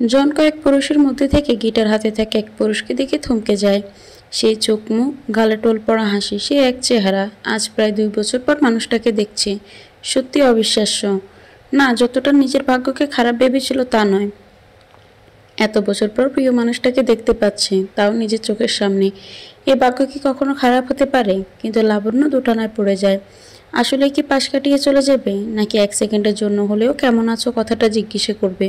জন কয়েক পুরুষের মধ্যে থেকে গিটার হাতে থাকা এক পুরুষকে দেখে থমকে যায়। সেই চোখ মুখ, গালে টোল পড়া হাসি, সে এক চেহারা। আজ প্রায় 2 বছর পর মানুষটাকে দেখছে। সত্যি অবিশ্বাস্য। না, যতটা নিজের ভাগ্যকে খারাপ ভেবেছিল তা নয়। এত বছর পর প্রিয় মানুষটাকে দেখতে পাচ্ছে, তাও নিজের চোখের সামনে। এ ভাগ্য কি কখনো খারাপ হতে পারে? কিন্তু লাবণ্য দোটানায় পড়ে যায়। আসলে কি পাশ কাটিয়ে চলে যাবে, নাকি 1 সেকেন্ডের জন্য হলেও কেমন আছো কথাটা জিজ্ঞেস করবে?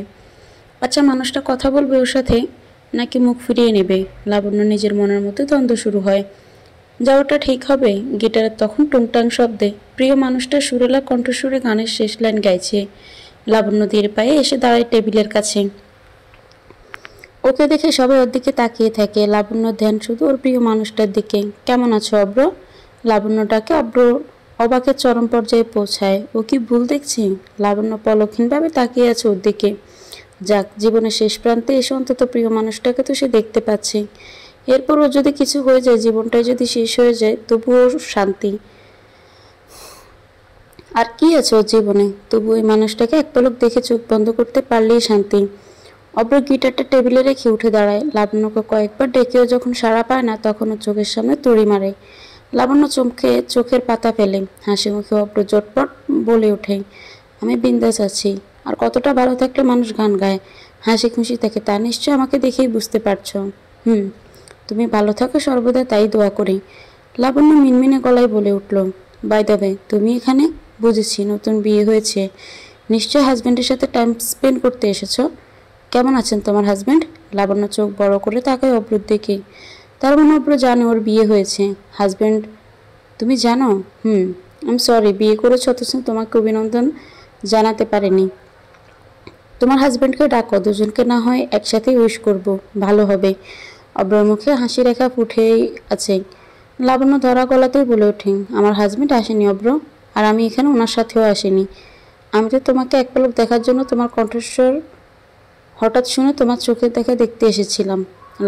আচ্ছা, মানুষটা কথা বলবে ওর সাথে, নাকি মুখ ফিরিয়ে নেবে? লাবণ্য নিজের মনের মধ্যে দ্বন্দ্ব শুরু হয়। যাওয়াটা ঠিক হবে? গিটারের তখন টুংটাং শব্দে প্রিয় মানুষটা সুরেলা কণ্ঠস্বরে গানের শেষ লাইন গাইছে। লাবণ্য ধীরে পায়ে এসে দাঁড়ায় টেবিলের কাছে। ওকে দেখে সবাই ওর দিকে তাকিয়ে থাকে। লাবণ্য ধ্যান শুধু ওর প্রিয় মানুষটার দিকে। কেমন আছো অব্র? লাবণ্যটাকে অব্র অবাকের চরম পর্যায়ে পৌঁছায়। ও কি ভুল দেখছে? লাবণ্য পলকহীনভাবে তাকিয়ে আছে ওর দিকে। যাক, জীবনের শেষ প্রান্তে এসে অন্তত প্রিয় মানুষটাকে তো সে দেখতে পাচ্ছে। এরপর ওর যদি কিছু হয়ে যায়, জীবনটাই যদি শেষ হয়ে যায়, তবুও শান্তি। আর কি আছে ওর জীবনে? তবু ওই মানুষটাকে এক পলক দেখে চোখ বন্ধ করতে পারলেই শান্তি। অব্র গিটারটা টেবিলে রেখে উঠে দাঁড়ায়। লাবণ্যকে কয়েকবার ডেকেও যখন সাড়া পায় না, তখন ওর চোখের সামনে তড়ি মারে। লাবণ্য চমকে চোখের পাতা ফেলে। হাসি মুখে অব্র জটপট বলে ওঠে, আমি বিন্দাস আছি। আর কতটা ভালো থাকলে মানুষ গান গায়, হাসি খুশি থাকে, তা নিশ্চয় আমাকে দেখেই বুঝতে পারছো। হুম, তুমি ভালো থাকো সর্বদা, তাই দোয়া করি। লাবণ্য মিনমিনে গলায় বলে উঠল, বাই দ্য ওয়ে, তুমি এখানে? বুঝেছি, নতুন বিয়ে হয়েছে, নিশ্চয় হাজব্যান্ডের সাথে টাইম স্পেন্ড করতে এসেছো। কেমন আছেন তোমার হাজব্যান্ড? লাবণ্য চোখ বড় করে তাকায় অব্রুর দিকে। তার মানে অব্র জানে ওর বিয়ে হয়েছে। হাজব্যান্ড তুমি জানো? আমি সরি, বিয়ে করেছো অথচ তোমাকে অভিনন্দন জানাতে পারিনি। তোমার হাজব্যান্ডকে ডাকো, দুজনকে না হয় একসাথে উইশ করব, ভালো হবে। অব্রর মুখে হাসি রেখা ফুটেই আছে। লাবণ্য ধরা গলাতেই বলে ওঠে, আমার হাজব্যান্ড আসেনি অব্র, আর আমি এখানে ওনার সাথেও আসিনি। আমি তো তোমাকে এক পলক দেখার জন্য তোমার কণ্ঠস্বর হঠাৎ শুনে তোমার চোখের দেখা দেখতে এসেছিলাম।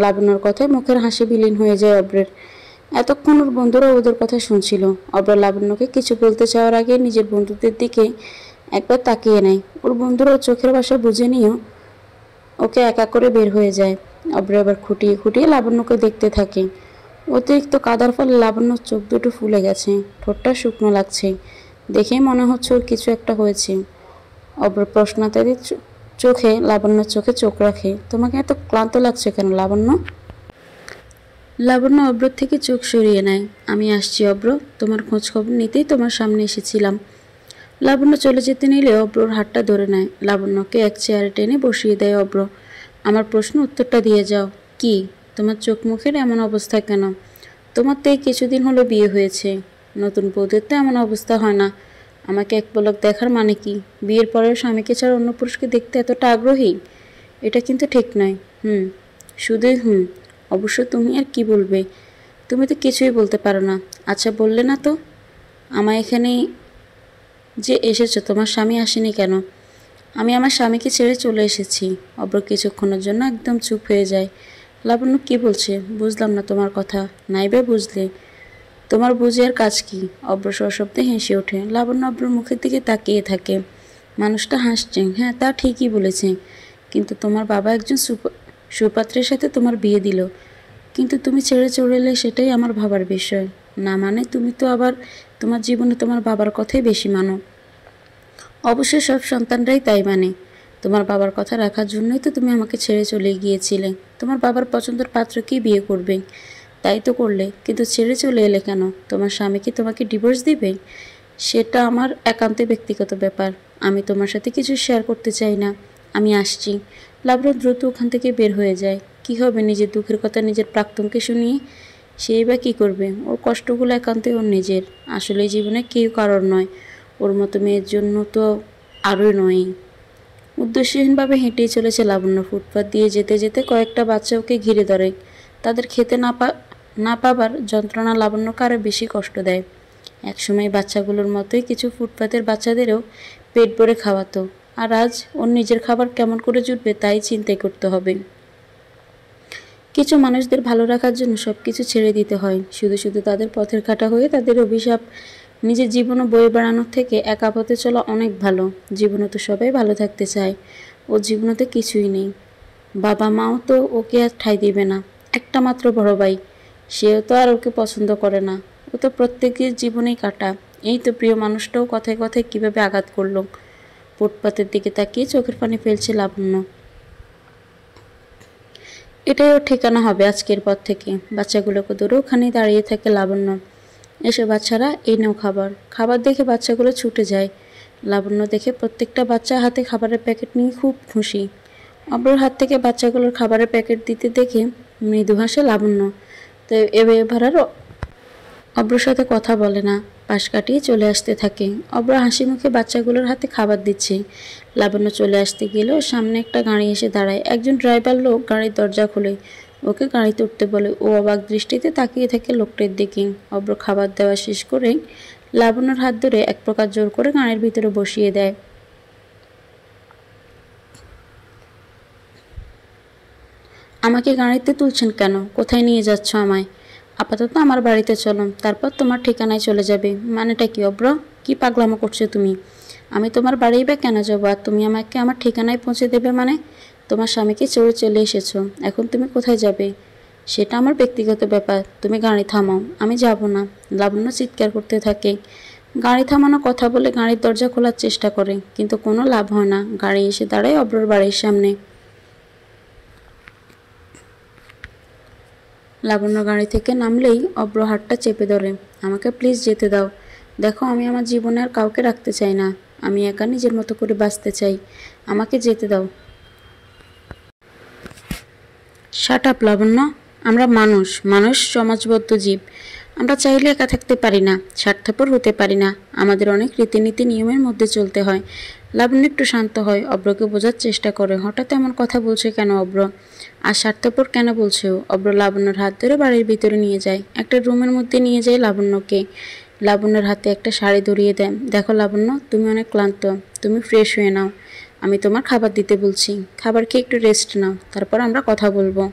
লাবণ্যর কথায় মুখের হাসি বিলীন হয়ে যায় অব্রের। এতক্ষণ ওর বন্ধুরা ওদের কথা শুনছিল। অব্র লাবণ্যকে কিছু বলতে চাওয়ার আগে নিজের বন্ধুদের দিকে একবার তাকিয়ে নেয়। ওর বন্ধুরা চোখের ভাষা বুঝে নিয়েও ওকে একা করে বের হয়ে যায়। অব্র আবার খুঁটিয়ে খুঁটিয়ে লাবণ্যকে দেখতে থাকে। অতিরিক্ত কাদার ফলে লাবণ্যর চোখ দুটো ফুলে গেছে, ঠোঁটটা শুকনো লাগছে। দেখেই মনে হচ্ছে ওর কিছু একটা হয়েছে। অব্র প্রশ্নতারী চোখে লাবণ্যর চোখে চোখ রাখে। তোমাকে এত ক্লান্ত লাগছে কেন লাবণ্য? লাবণ্য অব্রর থেকে চোখ সরিয়ে নেয়। আমি আসছি অব্র, তোমার খোঁজ খবর নিতেই তোমার সামনে এসেছিলাম। লাবণ্য চলে যেতে নিলে অব্রর হাতটা ধরে নেয়। লাবণ্যকে এক চেয়ারে টেনে বসিয়ে দেয় অব্র। আমার প্রশ্ন উত্তরটা দিয়ে যাও। কি? তোমার চোখ মুখের এমন অবস্থা কেন? তোমার তো এই কিছুদিন হলো বিয়ে হয়েছে, নতুন বউদের তো এমন অবস্থা হয় না। আমাকে এক পলক দেখার মানে কি? বিয়ের পরেও স্বামীকে ছাড়া অন্য পুরুষকে দেখতে এতটা আগ্রহী? এটা কিন্তু ঠিক নয়। শুধুই অবশ্য তুমি আর কি বলবে? তুমি তো কিছুই বলতে পারো না। আচ্ছা, বললে না তো। আমায় এখানে যে এসেছো, তোমার স্বামী আসেনি কেন? আমি আমার স্বামীকে ছেড়ে চলে এসেছি। অব্র কিছুক্ষণের জন্য একদম চুপ হয়ে যায়। লাবণ্য কি বলছে? বুঝলাম না তোমার কথা। নাইবা বুঝলে? তোমার বুঝে আর কাজ কি? অব্র সশব্দে হেসে ওঠে। লাবণ্য অব্রর মুখের দিকে তাকিয়ে থাকে। মানুষটা হাসছে। হ্যাঁ, তা ঠিকই বলেছে, কিন্তু তোমার বাবা একজন সুপাত্রের সাথে তোমার বিয়ে দিল, কিন্তু তুমি ছেড়ে চলে এলে, সেটাই আমার ভাবার বিষয়। না মানে তুমি তো আবার তোমার জীবনে তোমার বাবার কথাই বেশি মানো। অবশ্যই সব সন্তানরাই তাই মানে। তোমার বাবার কথা রাখার জন্যই তো তুমি আমাকে ছেড়ে চলে গিয়েছিলে। তোমার বাবার পছন্দের পাত্রকেই বিয়ে করবে, তাই তো করলে, কিন্তু ছেড়ে চলে এলে কেন? তোমার স্বামী কি তোমাকে ডিভোর্স দিবে? সেটা আমার একান্ত ব্যক্তিগত ব্যাপার। আমি তোমার সাথে কিছু শেয়ার করতে চাই না। আমি আসছি। লাবণ্য দ্রুত ওখান থেকে বের হয়ে যায়। কি হবে নিজের দুঃখের কথা নিজের প্রাক্তনকে শুনিয়ে? সেই বা কী করবে? ওর কষ্টগুলো একান্তই ওর নিজের। আসলে জীবনে কেউ কারোর নয়। ওর মতো মেয়ের জন্য তো আরও নয়। উদ্দেশ্যহীনভাবে হেঁটেই চলেছে লাবণ্য। ফুটপাত দিয়ে যেতে যেতে কয়েকটা বাচ্চা ওকে ঘিরে ধরে। তাদের খেতে না পাবার যন্ত্রণা লাবণ্যকে আরও বেশি কষ্ট দেয়। একসময় বাচ্চাগুলোর মতোই কিছু ফুটপাতের বাচ্চাদেরও পেট ভরে খাওয়াতো, আর আজ ওর নিজের খাবার কেমন করে জুটবে তাই চিন্তাই করতে হবে। কিছু মানুষদের ভালো রাখার জন্য সব কিছু ছেড়ে দিতে হয়, শুধু শুধু তাদের পথের কাঁটা হয়ে তাদের অভিশাপ নিজের জীবনও বয়ে বেড়ানোর থেকে একা পথে চলা অনেক ভালো। জীবনে তো সবাই ভালো থাকতে চায়, ওর জীবনে তো কিছুই নেই। বাবা মাও তো ওকে আর ঠাঁই দিবে না। একটা মাত্র বড় ভাই, সেও তো আর ওকে পছন্দ করে না। ও তো প্রত্যেকের জীবনেই কাটা। এই তো প্রিয় মানুষটাও কথায় কথায় কীভাবে আঘাত করলো। ফুটপাতের দিকে তাকিয়ে চোখের পানি ফেলছে লাবণ্য। এটাই ওর ঠিকানা হবে আজকের পর থেকে। বাচ্চাগুলোকে ধরে ওখানে দাঁড়িয়ে থাকে লাবণ্য। এসে বাচ্চারা এই নাও খাবার। খাবার দেখে বাচ্চাগুলো ছুটে যায়। লাবণ্য দেখে প্রত্যেকটা বাচ্চা হাতে খাবারের প্যাকেট নিয়ে খুব খুশি। অব্রর হাত থেকে বাচ্চাগুলোর খাবারের প্যাকেট দিতে দেখে মৃদু হাসে লাবণ্য। তো এবার আর অব্রর সাথে কথা বলে না, পাশ কাটিয়ে চলে আসতে থাকে। অব্র হাসি মুখে বাচ্চাগুলোর হাতে খাবার দিচ্ছে। লাবণ্য চলে আসতে গেলেও সামনে একটা গাড়ি এসে দাঁড়ায়। একজন ড্রাইভার লোক গাড়ির দরজা খুলে ওকে গাড়িতে উঠতে বলে। ও অবাক দৃষ্টিতে তাকিয়ে থাকে লোকটির দিকে। অব্র খাবার দেওয়া শেষ করে লাবণ্যর হাত ধরে এক প্রকার জোর করে গাড়ির ভিতরে বসিয়ে দেয়। আমাকে গাড়িতে তুলছেন কেন? কোথায় নিয়ে যাচ্ছ আমায়? আপাতত আমার বাড়িতে চলো, তারপর তোমার ঠিকানায় চলে যাবে। মানেটা কি অব্র? কি পাগলামো করছো তুমি? আমি তোমার বাড়ি বা কেন যাবো? আর তুমি আমাকে আমার ঠিকানায় পৌঁছে দেবে মানে? তোমার স্বামীকে চড়ে চলে এসেছো, এখন তুমি কোথায় যাবে? সেটা আমার ব্যক্তিগত ব্যাপার। তুমি গাড়ি থামাও। আমি যাব না। লাবণ্য চিৎকার করতে থাকে। গাড়ি থামানোর কথা বলে গাড়ির দরজা খোলার চেষ্টা করে, কিন্তু কোনো লাভ হয় না। গাড়ি এসে দাঁড়ায় অব্রর বাড়ির সামনে। লাবণ্য গাড়ি থেকে নামলেই অব্র হাতটা চেপে ধরে। আমাকে প্লিজ যেতে দাও। দেখো, আমি আমার জীবনে আর কাউকে রাখতে চাই না। আমি একা নিজের মতো করে বাঁচতে চাই। আমাকে যেতে দাও। শাট আপ লাবণ্য। আমরা মানুষ, মানুষ সমাজবদ্ধ জীব। আমরা চাইলে একা থাকতে পারি না, স্বার্থপর হতে পারি না। আমাদের অনেক রীতিনীতি নিয়মের মধ্যে চলতে হয়। লাবণ্য একটু শান্ত হয়, অব্রকে বোঝার চেষ্টা করে। হঠাৎ এমন কথা বলছে কেন অব্র? আর স্বার্থপর কেন বলছে ও? অব্র লাবণ্যর হাত ধরে বাড়ির ভিতরে নিয়ে যায়। একটা রুমের মধ্যে নিয়ে যায় লাবণ্যকে। লাবণ্যর হাতে একটা শাড়ি ধরিয়ে দেয়। দেখো লাবণ্য, তুমি অনেক ক্লান্ত, তুমি ফ্রেশ হয়ে নাও। আমি তোমার খাবার দিতে বলছি। খাবার খেয়ে একটু রেস্ট নাও, তারপর আমরা কথা বলবো।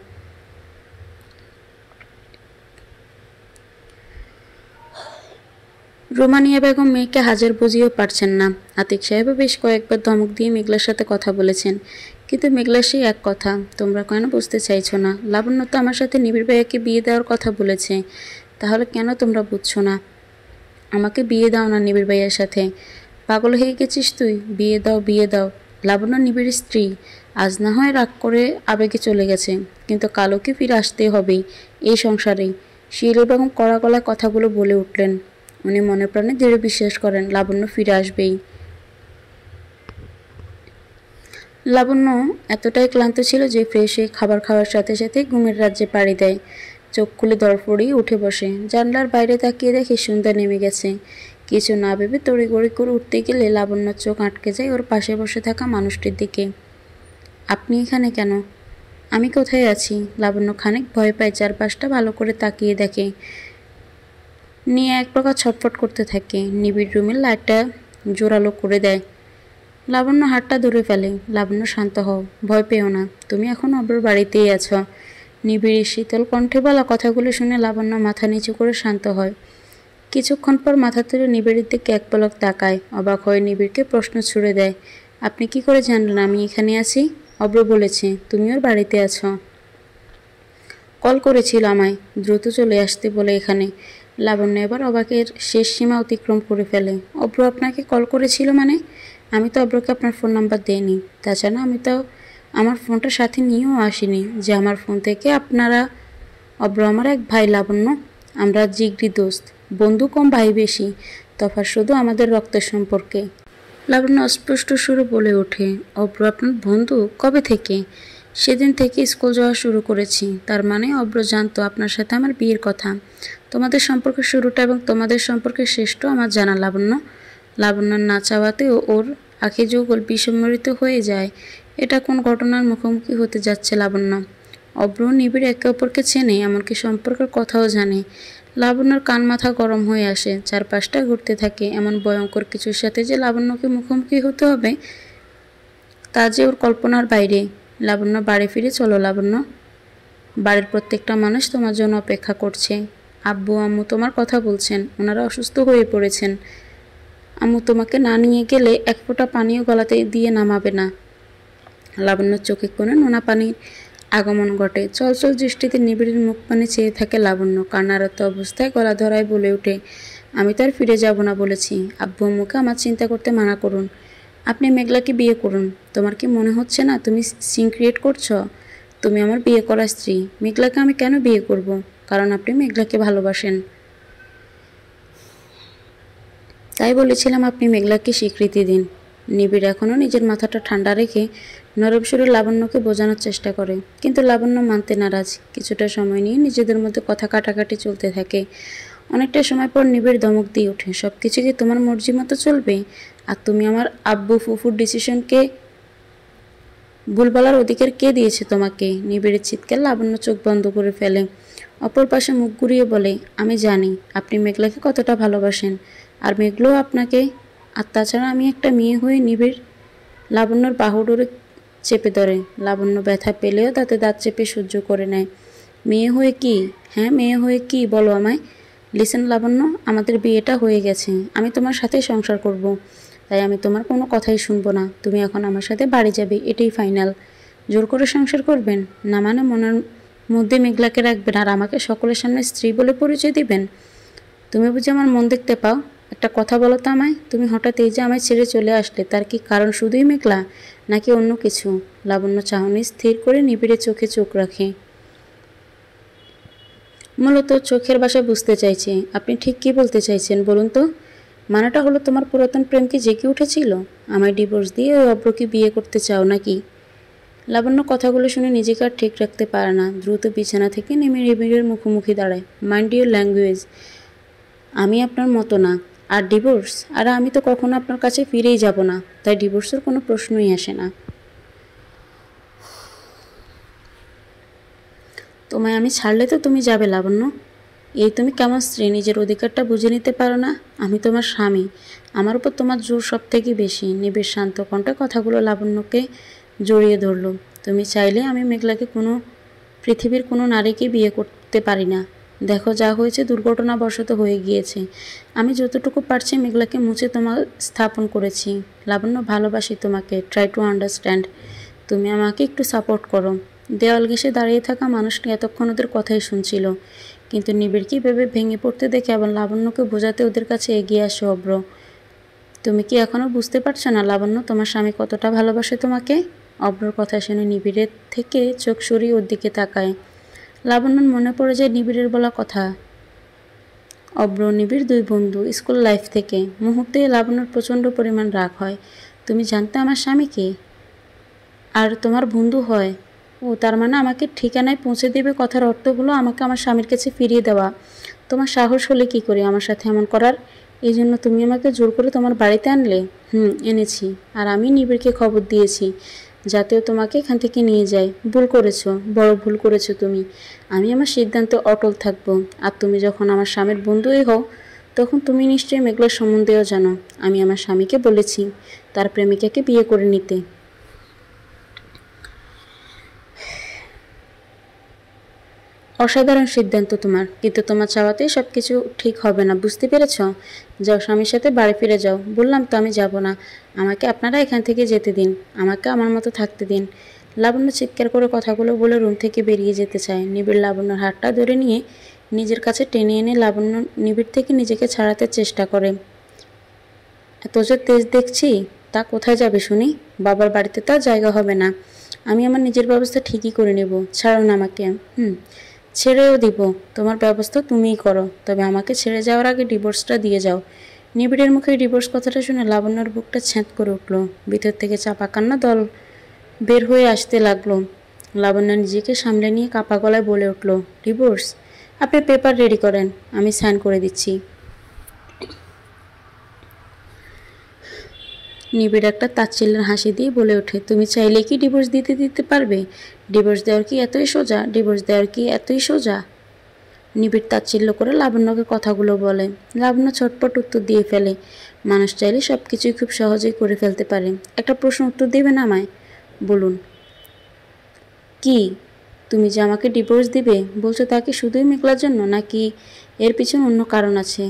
রোমানিয়া বেগম মেয়েকে হাজার বুঝিয়েও পারছেন না। আতিক সাহেবও বেশ কয়েকবার ধমক দিয়ে মেঘলার সাথে কথা বলেছেন, কিন্তু মেঘলা সেই এক কথা, তোমরা কেন বুঝতে চাইছো না? লাবণ্য তো আমার সাথে নিবিড় ভাইয়াকে বিয়ে দেওয়ার কথা বলেছে, তাহলে কেন তোমরা বুঝছো না? আমাকে বিয়ে দাও না নিবিড় ভাইয়ার সাথে। পাগল হয়ে গেছিস তুই? বিয়ে দাও, বিয়ে দাও। লাবণ্য নিবিড় স্ত্রী। আজ না হয় রাগ করে আবেগে চলে গেছে, কিন্তু কালো কি ফিরে আসতেই হবেই এই সংসারেই। শিলা বেগম কড়া গলায় কথাগুলো বলে উঠলেন। উনি মনে প্রাণে দৃঢ় বিশ্বাস করেন লাবণ্য ফিরে আসবেই। লাবণ্য এতটাই ক্লান্ত ছিল যে ফ্রেশ হয়ে খাবার খাওয়ার সাথে সাথে ঘুমের রাজ্যে পাড়ি দেয়। চোখ খুলে দরপড়েই উঠে বসে। জানলার বাইরে তাকিয়ে দেখে সন্ধ্যা নেমে গেছে। কিছু না ভেবে তড়িঘড়ি করে উঠতে গেলে লাবণ্যর চোখ আটকে যায় ওর পাশে বসে থাকা মানুষটির দিকে। আপনি এখানে কেন? আমি কোথায় আছি? লাবণ্য খানিক ভয় পায়, চারপাশটা ভালো করে তাকিয়ে দেখে। নিয়ে এক প্রকার ছটফট করতে থাকে। নিবিড় রুমের লাইটটা জোরালো করে দেয়। লাবণ্য হাতটা ধরে ফেলে। লাবণ্য, শান্ত হও, ভয় পেও না। তুমি এখন অব্রর বাড়িতেই আছো। নিবিড় শীতল কণ্ঠে বলা কথাগুলো শুনে লাবণ্য মাথা নিচু করে শান্ত হয়। কিছুক্ষণ পর মাথা তুলে নিবিড়ের দিকে এক পলক তাকায়। অবাক হয়ে নিবিড়কে প্রশ্ন ছুড়ে দেয়, আপনি কি করে জানলেন আমি এখানে আছি? অব্র বলেছে তুমি ওর বাড়িতে আছো। কল করেছিল আমায় দ্রুত চলে আসতে বলে এখানে। লাবণ্য এবার অবাকের শেষ সীমা অতিক্রম করে ফেলে। অব্র আপনাকে কল করেছিল মানে? আমি তো অব্রকে আপনার ফোন নাম্বার দিইনি। তাছাড়া আমি তো আমার ফোনটা সাথে নিয়েও আসিনি যে আমার ফোন থেকে আপনারা। অব্র আমার এক ভাই লাবণ্য। আমরা জিগরি দোস্ত, বন্ধু কম ভাই বেশি, তফাৎ শুধু আমাদের রক্তের সম্পর্কে। লাবণ্য অস্পষ্ট সুরে বলে ওঠে, অব্র আপনার বন্ধু? কবে থেকে? সেদিন থেকে স্কুল যাওয়া শুরু করেছি। তার মানে অব্র জানতো আপনার সাথে আমার বিয়ের কথা। তোমাদের সম্পর্কের শুরুটা এবং তোমাদের সম্পর্কের শেষটাও আমার জানা লাবণ্য। লাবণ্যর না চাওয়াতেও ওর আঁখি যুগল বিস্মৃত হয়ে যায়। এটা কোন ঘটনার মুখোমুখি হতে যাচ্ছে লাবণ্য? অব্র নিবিড় একে অপরকে চেনে, এমনকি সম্পর্কের কথাও জানে। লাবণ্যর কান মাথা গরম হয়ে আসে, চারপাশটা ঘুরতে থাকে। এমন ভয়ঙ্কর কিছুর সাথে যে লাবণ্যকে মুখোমুখি হতে হবে তা যে ওর কল্পনার বাইরে। লাবণ্য, বাড়ি ফিরে চলো লাবণ্য। বাড়ির প্রত্যেকটা মানুষ তোমার জন্য অপেক্ষা করছে। আব্বু আম্মু তোমার কথা বলছেন, ওনারা অসুস্থ হয়ে পড়েছেন। আম্মু তোমাকে না নিয়ে গেলে এক ফোঁটা পানিও গলাতে দিয়ে নামাবে না। লাবণ্যর চোখে কোণে নোনা পানির আগমন ঘটে। চলচল দৃষ্টিতে নিবিড়ের মুখ পানে চেয়ে থাকে লাবণ্য। কান্নারত অবস্থায় গলা ধরায় বলে ওঠে, আমি তো আর ফিরে যাব না বলেছি। আব্বু আম্মুকে আমার চিন্তা করতে মানা করুন। আপনি মেঘলাকে বিয়ে করুন। তোমার কি মনে হচ্ছে না তুমি সিন ক্রিয়েট করছো? তুমি আমার বিয়ে করা স্ত্রী। মেঘলাকে আমি কেন বিয়ে করব? কারণ আপনি মেঘলাকে ভালোবাসেন। তাই বলেছিলাম আপনি মেঘলাকে স্বীকৃতি দিন। নিবিড় এখনও নিজের মাথাটা ঠান্ডা রেখে নরম সুরে লাবণ্যকে বোঝানোর চেষ্টা করে, কিন্তু লাবণ্য মানতে নারাজ। কিছুটা সময় নিয়ে নিজেদের মধ্যে কথা কাটাকাটি চলতে থাকে। অনেকটা সময় পর নিবিড় ধমক দিয়ে ওঠে, সব কিছু কি তোমার মর্জি মতো চলবে? আর তুমি আমার আব্বু ফুফুর ডিসিশনকে ভুল বলার অধিকার কে দিয়েছে তোমাকে? নিবিড়ের চিৎকার লাবণ্য চোখ বন্ধ করে ফেলে। অপর পাশে মুখ ঘুরিয়ে বলে, আমি জানি আপনি মেঘলাকে কতটা ভালোবাসেন, আর মেঘলাও আপনাকে। আর তাছাড়া আমি একটা মেয়ে হয়ে নিবিড় লাবণ্যর বাহু ডোরে চেপে ধরে। লাবণ্য ব্যথা পেলেও তাতে দাঁত চেপে সহ্য করে নেয়। মেয়ে হয়ে কি? হ্যাঁ, মেয়ে হয়ে কি বলো আমায়। লিসেন লাবণ্য, আমাদের বিয়েটা হয়ে গেছে। আমি তোমার সাথেই সংসার করব। তাই আমি তোমার কোনো কথাই শুনবো না। তুমি এখন আমার সাথে বাড়ি যাবে, এটাই ফাইনাল। জোর করে সংসার করবেন না? মানে মনের মধ্যে মেঘলাকে রাখবেন আর আমাকে সকলের সামনে স্ত্রী বলে পরিচয় দিবেন? তুমি বুঝি আমার মন দেখতে পাও? একটা কথা বলো তো আমায়, তুমি হঠাৎ এই যে আমায় ছেড়ে চলে আসলে, তার কি কারণ শুধুই মেঘলা নাকি অন্য কিছু? লাবণ্য চাহনি স্থির করে নিবিড়ে চোখে চোখ রাখে। মূলত চোখের ভাষায় বুঝতে চাইছে আপনি ঠিক কী বলতে চাইছেন বলুন তো। মানেটা হলো তোমার পুরাতন প্রেম কি জেগে উঠেছিল? আমায় ডিভোর্স দিয়ে ওই অব্রকে বিয়ে করতে চাও নাকি? লাবণ্য কথাগুলো শুনে নিজেকে আর ঠিক রাখতে পারে না। দ্রুত বিছানা থেকে নেমে নিবিড়ের মুখোমুখি দাঁড়ায়। Mind your language. আমি আপনার মতো না। আর ডিভোর্স? আর আমি তো কখনো আপনার কাছে ফিরেই যাব না, তাই ডিভোর্সের কোনো প্রশ্নই আসে না। তোমায় আমি ছাড়লে তো তুমি যাবে লাবণ্য? এই তুমি কেমন স্ত্রী, নিজের অধিকারটা বুঝে নিতে পারো না? আমি তোমার স্বামী, আমার উপর তোমার জোর সব থেকে বেশি। নিবিড় শান্ত কণ্ঠে কথাগুলো লাবণ্যকে জড়িয়ে ধরল। তুমি চাইলে আমি মেঘলাকে পৃথিবীর কোনো নারীকে বিয়ে করতে পারি না। দেখো যা হয়েছে দুর্ঘটনাবশত হয়ে গিয়েছে। আমি যতটুকু পারছি মেঘলাকে মুছে তোমার স্থাপন করেছি। লাবণ্য, ভালোবাসি তোমাকে, ট্রাই টু আন্ডারস্ট্যান্ড। তুমি আমাকে একটু সাপোর্ট করো। দেওয়াল ঘেঁষে দাঁড়িয়ে থাকা মানুষটি এতক্ষণ ওদের কথাই শুনছিল, কিন্তু নিবিড়কে ভেবে ভেঙে পড়তে দেখে আবার লাবণ্যকে বোঝাতে ওদের কাছে এগিয়ে আসে অব্র। তুমি কি এখনও বুঝতে পারছো না লাবণ্য, তোমার স্বামী কতটা ভালোবাসে তোমাকে? অব্রর কথা শুনে নিবিড়ের থেকে চোখ সরিয়ে ওর দিকে তাকায়। লাবণ্যর মনে পড়ে যায় নিবিড়ের বলা কথা। অব্র নিবিড় দুই বন্ধু স্কুল লাইফ থেকে। মুহূর্তে লাবণ্যর প্রচণ্ড পরিমাণ রাগ হয়। তুমি জানতে আমার স্বামীকে আর তোমার বন্ধু হয়? ও, তার মানে আমাকে ঠিকানায় পৌঁছে দেবে। কথার অর্থ হলো আমাকে আমার স্বামীর কাছে ফিরিয়ে দেওয়া। তোমার সাহস হলে কি করে আমার সাথে এমন করার? এই জন্য তুমি আমাকে জোর করে তোমার বাড়িতে আনলে? এনেছি। আর আমি নিবিড়কে খবর দিয়েছি যাতেও তোমাকে এখান থেকে নিয়ে যায়। ভুল করেছো, বড় ভুল করেছো তুমি। আমি আমার সিদ্ধান্তে অটল থাকবো। আর তুমি যখন আমার স্বামীর বন্ধুই হও, তখন তুমি নিশ্চয়ই মেঘলার সম্বন্ধেও জানো। আমি আমার স্বামীকে বলেছি তার প্রেমিকাকে বিয়ে করে নিতে। অসাধারণ সিদ্ধান্ত তোমার, কিন্তু তোমার চাওয়াতেই সব কিছু ঠিক হবে না, বুঝতে পেরেছ? যাও, স্বামীর সাথে বাড়ি ফিরে যাও। বললাম তো আমি যাব না। আমাকে আপনারা এখান থেকে যেতে দিন, আমাকে আমার মতো থাকতে দিন। লাবণ্য চিৎকার করে কথাগুলো বলে রুম থেকে বেরিয়ে যেতে চায়। নিবিড় লাবণ্যর হাতটা ধরে নিয়ে নিজের কাছে টেনে এনে লাবণ্য নিবিড় থেকে নিজেকে ছাড়াতে চেষ্টা করে। এত যে তেজ দেখছি, তা কোথায় যাবে শুনি? বাবার বাড়িতে তার জায়গা হবে না। আমি আমার নিজের ব্যবস্থা ঠিকই করে নেব। ছাড়ো না আমাকে। ছেড়েও দিব। তোমার ব্যবস্থা তুমিই করো, তবে আমাকে ছেড়ে যাওয়ার আগে ডিভোর্সটা দিয়ে যাও। নিবিড়ের মুখে ডিভোর্স কথাটা শুনে লাবণ্যর বুকটা ছ্যাঁত করে উঠল। ভিতর থেকে চাপা কান্না দল বের হয়ে আসতে লাগলো। লাবণ্য নিজেকে সামলে নিয়ে কাপা গলায় বলে উঠল, ডিভোর্স? আপনি পেপার রেডি করেন, আমি সাইন করে দিচ্ছি। নিবিড় একটা তাচ্ছিল্যের হাসি দিয়ে বলে ওঠে, তুমি চাইলে কি ডিভোর্স দিতে পারবে? ডিভোর্স দেওয়ার কি এতই সোজা? ডিভোর্স দেওয়ার কি এতই সোজা? নিবিড় তাচ্ছিল্য করে লাবণ্যকে কথাগুলো বলে। লাবণ্য ছটপট উত্তর দিয়ে ফেলে, মানুষ চাইলে সব কিছুই খুব সহজেই করে ফেলতে পারে। একটা প্রশ্ন উত্তর দেবেন আমায়? বলুন। কি? তুমি যে আমাকে ডিভোর্স দিবে বলছো, তা কি শুধুই মেঘলার জন্য, নাকি এর পিছনে অন্য কারণ আছে?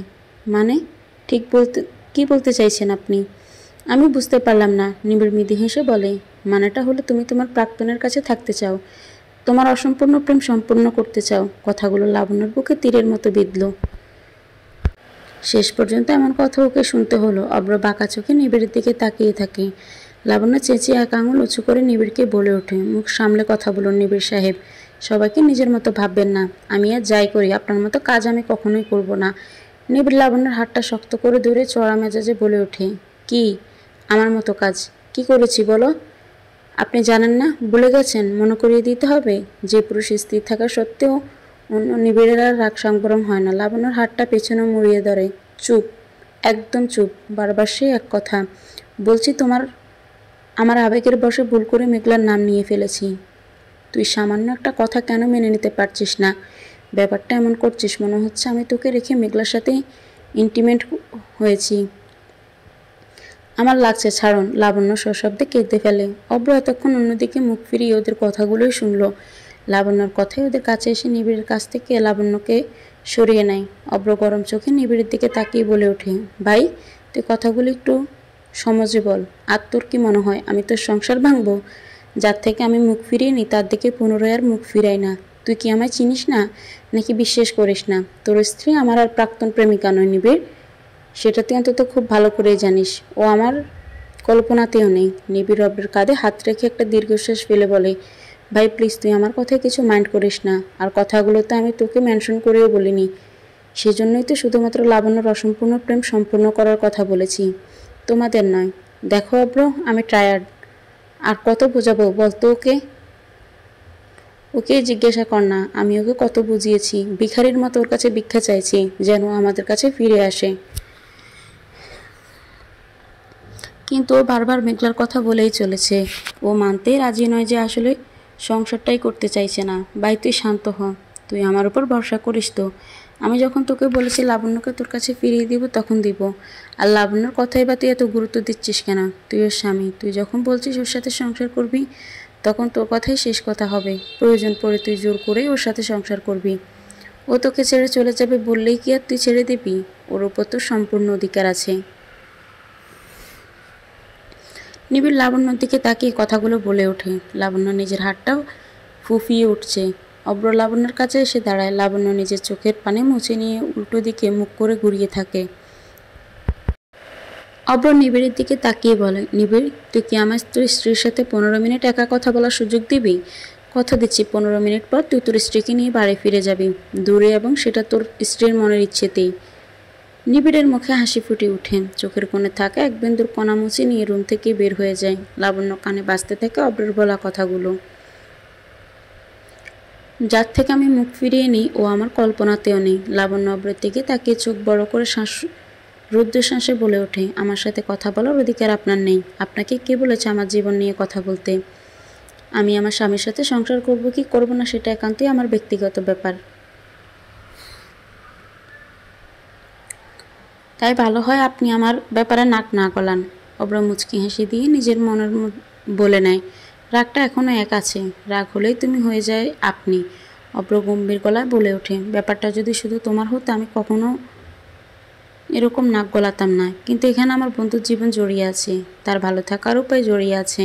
মানে কি বলতে চাইছেন আপনি? আমি বুঝতে পারলাম না। নিবিড় মৃদু হেসে বলে, মানেটা হলো তুমি তোমার প্রাক্তনের কাছে থাকতে চাও, তোমার অসম্পূর্ণ প্রেম সম্পূর্ণ করতে চাও। কথাগুলো লাবণ্যর বুকে তীরের মতো বিঁধল। শেষ পর্যন্ত এমন কথা ওকে শুনতে হলো। অব্র বাঁকা চোখে নিবিড়ের দিকে তাকিয়ে থাকে। লাবণ্য চেঁচিয়ে এক আঙুল উঁচু করে নিবিড়কে বলে ওঠে, মুখ সামলে কথা বলুন নিবিড় সাহেব, সবাইকে নিজের মতো ভাববেন না। আমি আর যাই করি আপনার মতো কাজ আমি কখনোই করব না। নিবিড় লাবণ্যের হাতটা শক্ত করে ধরে চড়া মেজাজে বলে ওঠে, কি আমার মতো কাজ কি করেছি বলো? আপনি জানেন না, ভুলে গেছেন? মনে করিয়ে দিতে হবে? যে পুরুষ স্থির থাকা সত্ত্বেও অন্য নিবিড়ের আর রাগ সংবরণ হয় না। লাবণ্যর হাতটা পেছনে মুড়িয়ে ধরে। চুপ, একদম চুপ, বারবার সেই এক কথা বলছি। আমার আবেগের বশে ভুল করে মেঘলার নাম নিয়ে ফেলেছি। তুই সামান্য একটা কথা কেন মেনে নিতে পারছিস না? ব্যাপারটা এমন করছিস মনে হচ্ছে আমি তোকে রেখে মেঘলার সাথে ইন্টিমেট হয়েছি। আমার লাগছে, ছাড়ুন। লাবণ্য সশব্দে কেঁদে ফেলে। অব্র এতক্ষণ অন্যদিকে মুখ ফিরিয়ে ওদের কথাগুলোই শুনল। লাবণ্যর কথাই ওদের কাছে এসে নিবিড়ের কাছ থেকে লাবণ্যকে সরিয়ে নেয়। অব্র গরম চোখে নিবিড়ের দিকে তাকিয়ে বলে ওঠে, ভাই তুই কথাগুলো একটু সমাজে বল। আর তোর কি মনে হয় আমি তোর সংসার ভাঙবো? যার থেকে আমি মুখ ফিরিয়ে নিই তার দিকে পুনরায় আর মুখ ফিরাই না। তুই কি আমায় চিনিস না নাকি বিশ্বাস করিস না? তোর স্ত্রী আমার আর প্রাক্তন প্রেমিকা নয় নিবিড়, সেটা তুই অন্তত খুব ভালো করেই জানিস। ও আমার কল্পনাতেও নেই। নিবিড় অব্রের কাঁধে হাত রেখে একটা দীর্ঘশ্বাস ফেলে বলে, ভাই প্লিজ তুই আমার কথায় কিছু মাইন্ড করিস না। আর কথাগুলোতে আমি তোকে মেনশন করেও বলিনি, সেজন্যই তো শুধুমাত্র লাবণ্যর অসম্পূর্ণ প্রেম সম্পূর্ণ করার কথা বলেছি, তোমাদের নয়। দেখো অব্র, আমি টায়ার্ড। আর কত বোঝাবো বলতো ওকে? ওকে জিজ্ঞাসা কর না, আমি ওকে কত বুঝিয়েছি। ভিখারির মতো ওর কাছে ভিক্ষা চাইছি যেন আমাদের কাছে ফিরে আসে, কিন্তু ও বারবার মেঘলার কথা বলেই চলেছে। ও মানতেই রাজি নয় যে আসলে সংসারটাই করতে চাইছে না। ভাই তুই শান্ত হ, তুই আমার উপর ভরসা করিস তো। আমি যখন তোকে বলেছি লাবণ্যকে তোর কাছে ফিরিয়ে দিব তখন দিব। আর লাবণ্যর কথাই বা তুই এত গুরুত্ব দিচ্ছিস কেন? তুই ওর স্বামী, তুই যখন বলছিস ওর সাথে সংসার করবি তখন তোর কথাই শেষ কথা হবে। প্রয়োজন পড়ে তুই জোর করেই ওর সাথে সংসার করবি। ও তোকে ছেড়ে চলে যাবে বললেই কি আর তুই ছেড়ে দিবি? ওর উপর তোর সম্পূর্ণ অধিকার আছে। নিবিড় লাবণ্যর দিকে তাকিয়ে কথাগুলো বলে ওঠে। লাবণ্য নিজের হাতটাও ফুফিয়ে উঠছে। অব্র লাবণ্যর কাছে এসে দাঁড়ায়। লাবণ্য নিজের চোখের পানি মুছে নিয়ে উল্টো দিকে মুখ করে ঘুরিয়ে থাকে। অব্র নিবিড়ের দিকে তাকিয়ে বলে, নিবিড় তুই কি আমার স্ত্রীর সাথে 15 মিনিট একা কথা বলার সুযোগ দিবি? কথা দিচ্ছি 15 মিনিট পর তুই তোর স্ত্রীকে নিয়ে বাড়ি ফিরে যাবি, দূরে, এবং সেটা তোর স্ত্রীর মনের ইচ্ছেতেই। নিবিড়ের মুখে হাসি ফুটে ওঠে। চোখের কোণে থাকা এক বিন্দুর কণা মুছে নিয়ে রুম থেকে বের হয়ে যায়। লাবণ্য কানে বাজতে থাকে অব্রের বলা কথাগুলো। যার থেকে আমি মুখ ফিরিয়ে নিই ও আমার কল্পনাতেও নেই। লাবণ্য অব্রের দিকে তাকিয়ে চোখ বড় করে রুদ্র শ্বাসে বলে ওঠে, আমার সাথে কথা বলার অধিকার আপনার নেই। আপনাকে কে বলেছে আমার জীবন নিয়ে কথা বলতে? আমি আমার স্বামীর সাথে সংসার করব কি করব না সেটা একান্তই আমার ব্যক্তিগত ব্যাপার। তাই ভালো হয় আপনি আমার ব্যাপারে নাক না গলান। অব্র মুচকি হাসি দিয়ে নিজের মনের বলে নেয়, রাগটা এখনও এক আছে, রাগ হলেই তুমি হয়ে যায় আপনি। অব্র গম্ভীর গলায় বলে ওঠে, ব্যাপারটা যদি শুধু তোমার হতো আমি কখনো এরকম নাক গলাতাম না, কিন্তু এখানে আমার বন্ধুর জীবন জড়িয়ে আছে, তার ভালো থাকার উপায় জড়িয়ে আছে।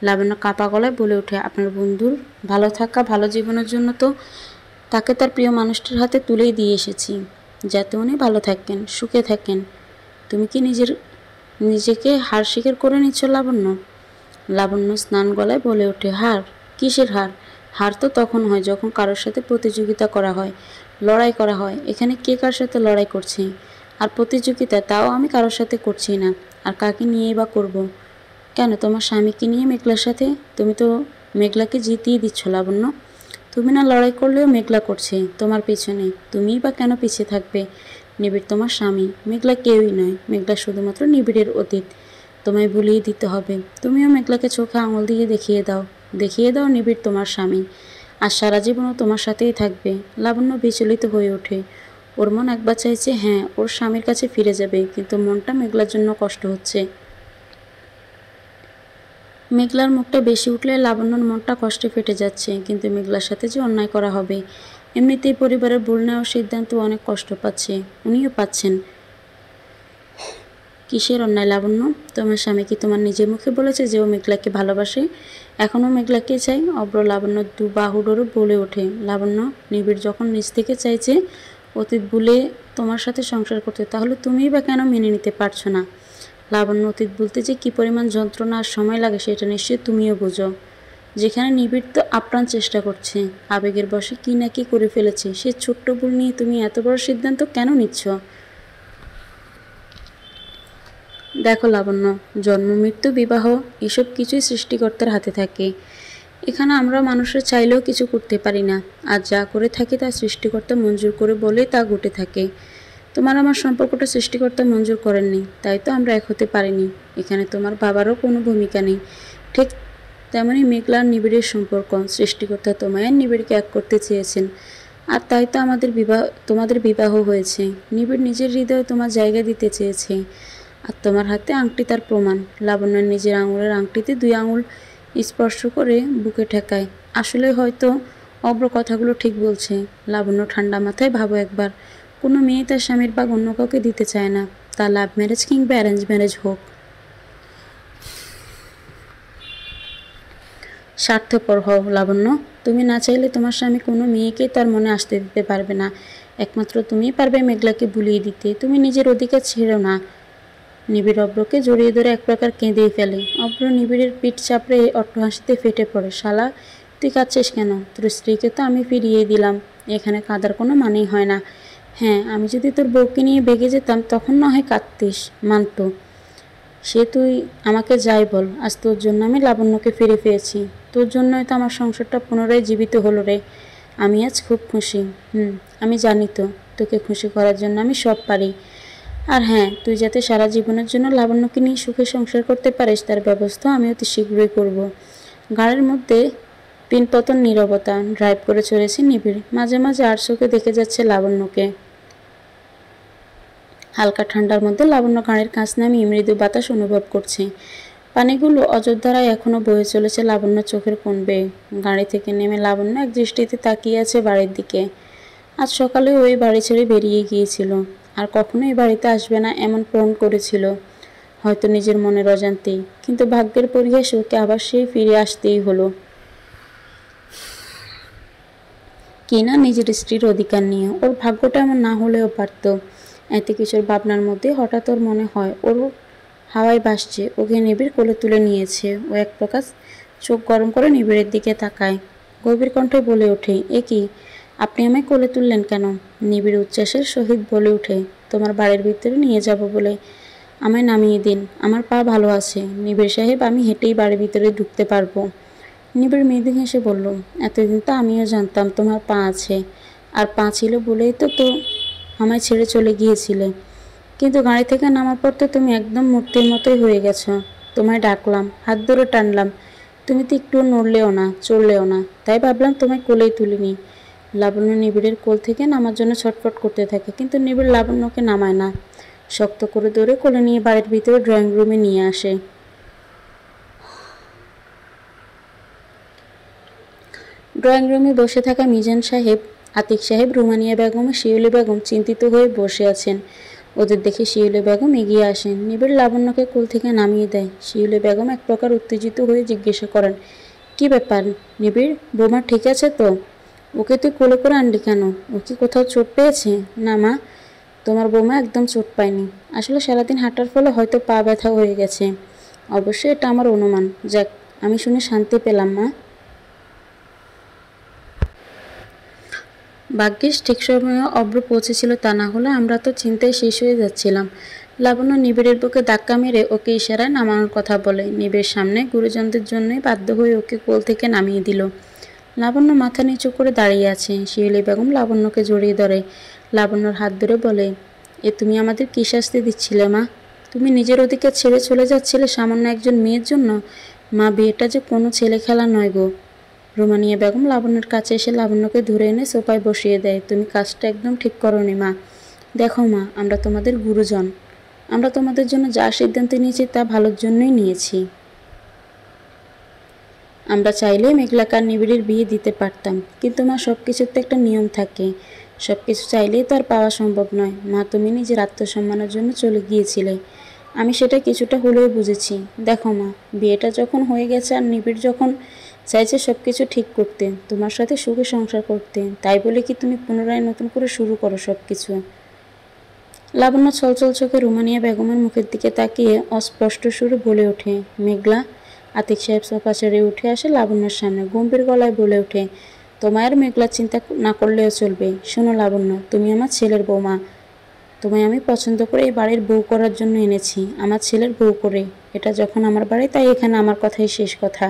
লাবণ্য কাঁপা গলায় বলে ওঠে, আপনার বন্ধুর ভালো থাকা, ভালো জীবনের জন্য তো তাকে তার প্রিয় মানুষটির হাতে তুলেই দিয়ে এসেছি, যাতে উনি ভালো থাকেন, সুখে থাকেন। তুমি কি নিজেকে হার স্বীকার করে নিচ্ছ লাবণ্য? লাবণ্য স্নান গলায় বলে ওঠে, হার? কিসের হার? হার তো তখন হয় যখন কারোর সাথে প্রতিযোগিতা করা হয়, লড়াই করা হয়। এখানে কে কার সাথে লড়াই করছে? আর প্রতিযোগিতা তাও আমি কারোর সাথে করছি না। আর কাকে নিয়েই বা করব? কেন, তোমার স্বামীকে নিয়ে মেঘলার সাথে? তুমি তো মেঘলাকে জিতিয়ে দিচ্ছ লাবণ্য। তুমি না লড়াই করলেও মেঘলা করছে তোমার পেছনে, তুমিই বা কেন পিছিয়ে থাকবে? নিবিড় তোমার স্বামী, মেঘলা কেউই নয়। মেঘলা শুধুমাত্র নিবিড়ের অতীত, তোমায় ভুলিয়ে দিতে হবে। তুমিও মেঘলাকে চোখে আঙুল দিয়ে দেখিয়ে দাও নিবিড় তোমার স্বামী, আর সারা জীবনও তোমার সাথেই থাকবে। লাবণ্য বিচলিত হয়ে ওঠে। ওর মন একবার চাইছে হ্যাঁ ওর স্বামীর কাছে ফিরে যাবে, কিন্তু মনটা মেঘলার জন্য কষ্ট হচ্ছে। মেঘলার মুখটা বেশি উঠলে লাবণ্যর মনটা কষ্টে ফেটে যাচ্ছে, কিন্তু মেঘলার সাথে যে অন্যায় করা হবে। এমনিতেই পরিবারের ভুল নেওয়ার সিদ্ধান্ত অনেক কষ্ট পাচ্ছে, উনিও পাচ্ছেন। কিসের অন্যায় লাবণ্য? তোমার স্বামী কি তোমার নিজের মুখে বলেছে যে ও মেঘলাকে ভালোবাসে? এখনও মেঘলাকে চাই? অব্র লাবণ্য দু বাহু ডোরে বলে ওঠে। লাবণ্য, নিবিড় যখন নিজ থেকে চাইছে অতীত ভুলে তোমার সাথে সংসার করতে, তাহলে তুমিই বা কেন মেনে নিতে পারছো না? লাবণ্য, অতীত বলতে যে কী পরিমাণ যন্ত্রণা আর সময় লাগে সেটা নিশ্চয়ই তুমিও বুঝো। যেখানে নিবিড় তো আপ্রাণ চেষ্টা করছে, আবেগের বশে কী না কী করে ফেলেছে, সে ছোট্ট ভুল নিয়ে তুমি এত বড় সিদ্ধান্ত কেন নিচ্ছ? দেখো লাবণ্য, জন্ম মৃত্যু বিবাহ এসব কিছুই সৃষ্টিকর্তার হাতে থাকে। এখানে আমরা মানুষের চাইলেও কিছু করতে পারি না, আর যা করে থাকি তা সৃষ্টিকর্তা মঞ্জুর করে বলে তা ঘটে থাকে। তোমার আমার সম্পর্কটা সৃষ্টিকর্তা মঞ্জুর করেননি, তাই তো আমরা এক হতে পারিনি। এখানে তোমার বাবারও কোনো ভূমিকা নেই। ঠিক তেমনই মেঘলা আর নিবিড়ের সম্পর্ক, সৃষ্টিকর্তা তোমায় আর নিবিড়কে এক করতে চেয়েছেন, আর তাই তো তোমাদের বিবাহ হয়েছে। নিবিড় নিজের হৃদয়ে তোমার জায়গা দিতে চেয়েছে, আর তোমার হাতে আংটি তার প্রমাণ। লাবণ্য নিজের আঙুলের আংটিতে 2 আঙুল স্পর্শ করে বুকে ঠেকায়। আসলে হয়তো অব্র কথাগুলো ঠিক বলছে। লাবণ্য, ঠান্ডা মাথায় ভাবো একবার, কোনো মেয়ে তার স্বামীর ভাগ অন্য কাউকে দিতে চায় না, তা লাভ ম্যারেজ কিংবা অ্যারেঞ্জ ম্যারেজ হোক। স্বার্থপর হও লাবণ্য, তুমি না চাইলে তোমার স্বামী কোনো মেয়েকেই তার মনে আসতে দিতে পারবে না। একমাত্র তুমিই পারবে মেঘলাকে ভুলিয়ে দিতে। তুমি নিজের অধিকার ছেড়ো না। নিবিড় অব্রকে জড়িয়ে ধরে এক প্রকার কেঁদেই ফেলে। অব্র নিবিড়ের পিঠ চাপড়ে অট্টহাসিতে ফেটে পড়ে। শালা, তুই কাঁদছিস কেন? তোর স্ত্রীকে তো আমি ফিরিয়ে দিলাম, এখানে কাঁদার কোনো মানেই হয় না। হ্যাঁ, আমি যদি তোর বউকে নিয়ে বেগে যেতাম তখন না হয় কাঁদতিস, মানত। সে তুই আমাকে যাই বল, আজ তোর জন্য আমি লাবণ্যকে ফিরে পেয়েছি। তোর জন্যই তো আমার সংসারটা পুনরায় জীবিত হলো রে। আমি আজ খুব খুশি। আমি জানি তো, তোকে খুশি করার জন্য আমি সব পারি। আর হ্যাঁ, তুই যাতে সারা জীবনের জন্য লাবণ্যকে নিয়ে সুখে সংসার করতে পারিস তার ব্যবস্থা আমি অতি শীঘ্রই করব। গাড়ির মধ্যে পিনপতন নীরবতা। ড্রাইভ করে চলেছে নিবিড়। মাঝে মাঝে আর চোখে দেখে যাচ্ছে লাবণ্যকে। হালকা ঠান্ডার মধ্যে লাবণ্য গাড়ির কাঁচ নামিয়ে মৃদু বাতাস অনুভব করছে। পানিগুলো অযোধ্যারায় এখনো বয়ে চলেছে লাবণ্য চোখের কোণ বেয়ে। গাড়ি থেকে নেমে লাবণ্য এক দৃষ্টিতে তাকিয়ে আছে বাড়ির দিকে। আজ সকালে ওই বাড়ি ছেড়ে বেরিয়ে গিয়েছিল, আর কখনো এই বাড়িতে আসবে না এমন প্রণ করেছিল, হয়তো নিজের মনের অজান্তেই। কিন্তু ভাগ্যের পরিহাসে ওকে আবার সেই ফিরে আসতেই হলো, কিনা নিজের স্ত্রীর অধিকার নিয়ে। ওর ভাগ্যটা এমন না হলেও পারত। এতে কিছুর ভাবনার মধ্যে হঠাৎ ওর মনে হয় ওর হাওয়ায় ভাসছে। ওকে নিবিড় কোলে তুলে নিয়েছে। ও এক প্রকার চোখ গরম করে নিবিড়ের দিকে তাকায়। গভীর কণ্ঠে বলে ওঠে, এ কি, আপনি আমায় কোলে তুললেন কেন? নিবিড় উচ্ছ্বাসের সহিত বলে ওঠে, তোমার বাড়ির ভিতরে নিয়ে যাব বলে। আমায় নামিয়ে দিন, আমার পা ভালো আছে। নিবিড় সাহেব, আমি হেঁটেই বাড়ির ভিতরে ঢুকতে পারবো। নিবিড় মৃদু হেসে বলল, এতদিন তো আমিও জানতাম তোমার পা আছে, আর পা ছিল বলেই তো আমায় ছেড়ে চলে গিয়েছিলে। কিন্তু গাড়ি থেকে নামার পর তো তুমি একদম মূর্তির মতোই হয়ে গেছো। তোমায় ডাকলাম, হাত ধরে টানলাম, তুমি তো একটুও নড়লেও না, চললেও না। তাই ভাবলাম তোমায় কোলেই তুলিনি। লাবণ্য নিবিড়ের কোল থেকে নামার জন্য ছটফট করতে থাকে, কিন্তু নিবিড় লাবণ্যকে নামায় না। শক্ত করে ধরে কোলে নিয়ে বাড়ির ভিতরে ড্রয়িং রুমে নিয়ে আসে। ড্রয়িং রুমে বসে থাকা মিজান সাহেব, আতিক সাহেব, রুমানিয়া বেগম ও শিউলি বেগম চিন্তিত হয়ে বসে আছেন। ওদের দেখে শিউলি বেগম এগিয়ে আসেন। নিবিড় লাবণ্যকে কোল থেকে নামিয়ে দেয়। শিউলি বেগম এক প্রকার উত্তেজিত হয়ে জিজ্ঞাসা করেন, কি ব্যাপার নিবিড়, বৌমা ঠিক আছে তো? ওকে তুই কোলে করে আনলি কেন? ও কি কোথাও চোট পেয়েছে? না মা, তোমার বৌমা একদম চোট পায়নি। আসলে সারাদিন হাঁটার ফলে হয়তো পা ব্যথা হয়ে গেছে। অবশ্যই এটা আমার অনুমান। যাক, আমি শুনে শান্তি পেলাম মা। ভাগ্যিস ঠিক সময়ে অব্র পৌঁছেছিল, তা না হলে আমরা তো চিন্তায় শেষ হয়ে যাচ্ছিলাম। লাবণ্য নিবিড়ের বুকে ধাক্কা মেরে ওকে ইশারায় নামানোর কথা বলে। নিবিড়ের সামনে গুরুজনদের জন্যই বাধ্য হয়ে ওকে কোল থেকে নামিয়ে দিল। লাবণ্য মাথা নিচু করে দাঁড়িয়ে আছে। শিউলি বেগম লাবণ্যকে জড়িয়ে ধরে। লাবণ্যর হাত ধরে বলে, এ তুমি আমাদের কী শাস্তি দিচ্ছিলে মা? তুমি নিজের অধিকার ছেড়ে চলে যাচ্ছিলে সামান্য একজন মেয়ের জন্য? মা, বিয়েটা যে কোনো ছেলে খেলা নয় গো। রুমানিয়া বেগম লাবণ্যের কাছে এসে লাবণ্যকে ধরে এনে সোফায় বসিয়ে দেয়। তুমি কাজটা একদম ঠিক করোনি মা। দেখো মা, আমরা তোমাদের গুরুজন। আমরা তোমাদের জন্য যা সিদ্ধান্ত নিয়েছি তা ভালোর জন্যই নিয়েছি। আমরা চাইলে মেঘলাকে আর নিবিড়ের বিয়ে দিতে পারতাম, কিন্তু মা, সব কিছুর তো একটা নিয়ম থাকে। সব কিছু চাইলেই তো আর পাওয়া সম্ভব নয়। মা, তুমি নিজের আত্মসম্মানের জন্য চলে গিয়েছিলে, আমি সেটা কিছুটা হলেও বুঝেছি। দেখো মা, বিয়েটা যখন হয়ে গেছে আর নিবিড় যখন চাইছে সব কিছু ঠিক করতে, তোমার সাথে সুখে সংসার করতে, তাই বলে কি তুমি পুনরায় নতুন করে শুরু করো সব কিছু? লাবণ্য ছলছল চোখে রুমানিয়া বেগমের মুখের দিকে তাকিয়ে অস্পষ্ট সুরে বলে ওঠে, মেঘলা। আতিক সাহেব সোফা ছেড়ে উঠে আসে লাবণ্যর সামনে, গম্ভীর গলায় বলে ওঠে, তোমায় আর মেঘলা চিন্তা না করলেও চলবে। শোনো লাবণ্য, তুমি আমার ছেলের বৌমা। তোমায় আমি পছন্দ করে এই বাড়ির বউ করার জন্য এনেছি, আমার ছেলের বউ করে। এটা যখন আমার বাড়ি, তাই এখানে আমার কথাই শেষ কথা।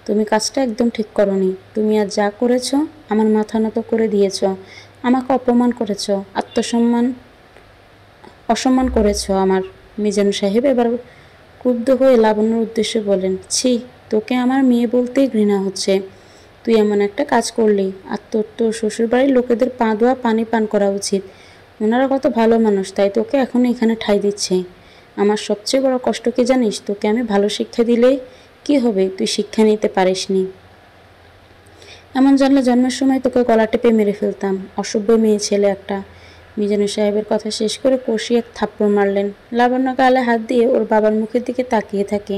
তুমি কাজটা একদম ঠিক করনি। তুমি আর যা করেছ, আমার মাথা নত করে দিয়েছ, আমাকে অপমান করেছ, অসম্মান করেছ আমার। মিজান সাহেব এবার ক্রুদ্ধ হয়ে লাবণ্যর উদ্দেশ্যে বলেন, ছি, তোকে আমার মেয়ে বলতেই ঘৃণা হচ্ছে। তুই এমন একটা কাজ করলি, আর তোর শ্বশুরবাড়ির লোকেদের পা ধোয়া পানি পান করা উচিত। ওনারা কত ভালো মানুষ, তাই তোকে এখন এখানে ঠাঁই দিচ্ছে। আমার সবচেয়ে বড় কষ্ট কি জানিস? তোকে আমি ভালো শিক্ষা দিলে কি হবে, তুই শিক্ষা নিতে পারিসনি। এমন জানলে জন্মের সময় তোকে গলা টেপে মেরে ফেলতাম, অসভ্য মেয়ে ছেলে একটা। মিজানুর সাহেবের কথা শেষ করে কষি এক থাপ্পড় মারলেন। লাবণ্য গালে হাত দিয়ে ওর বাবার মুখের দিকে তাকিয়ে থাকে।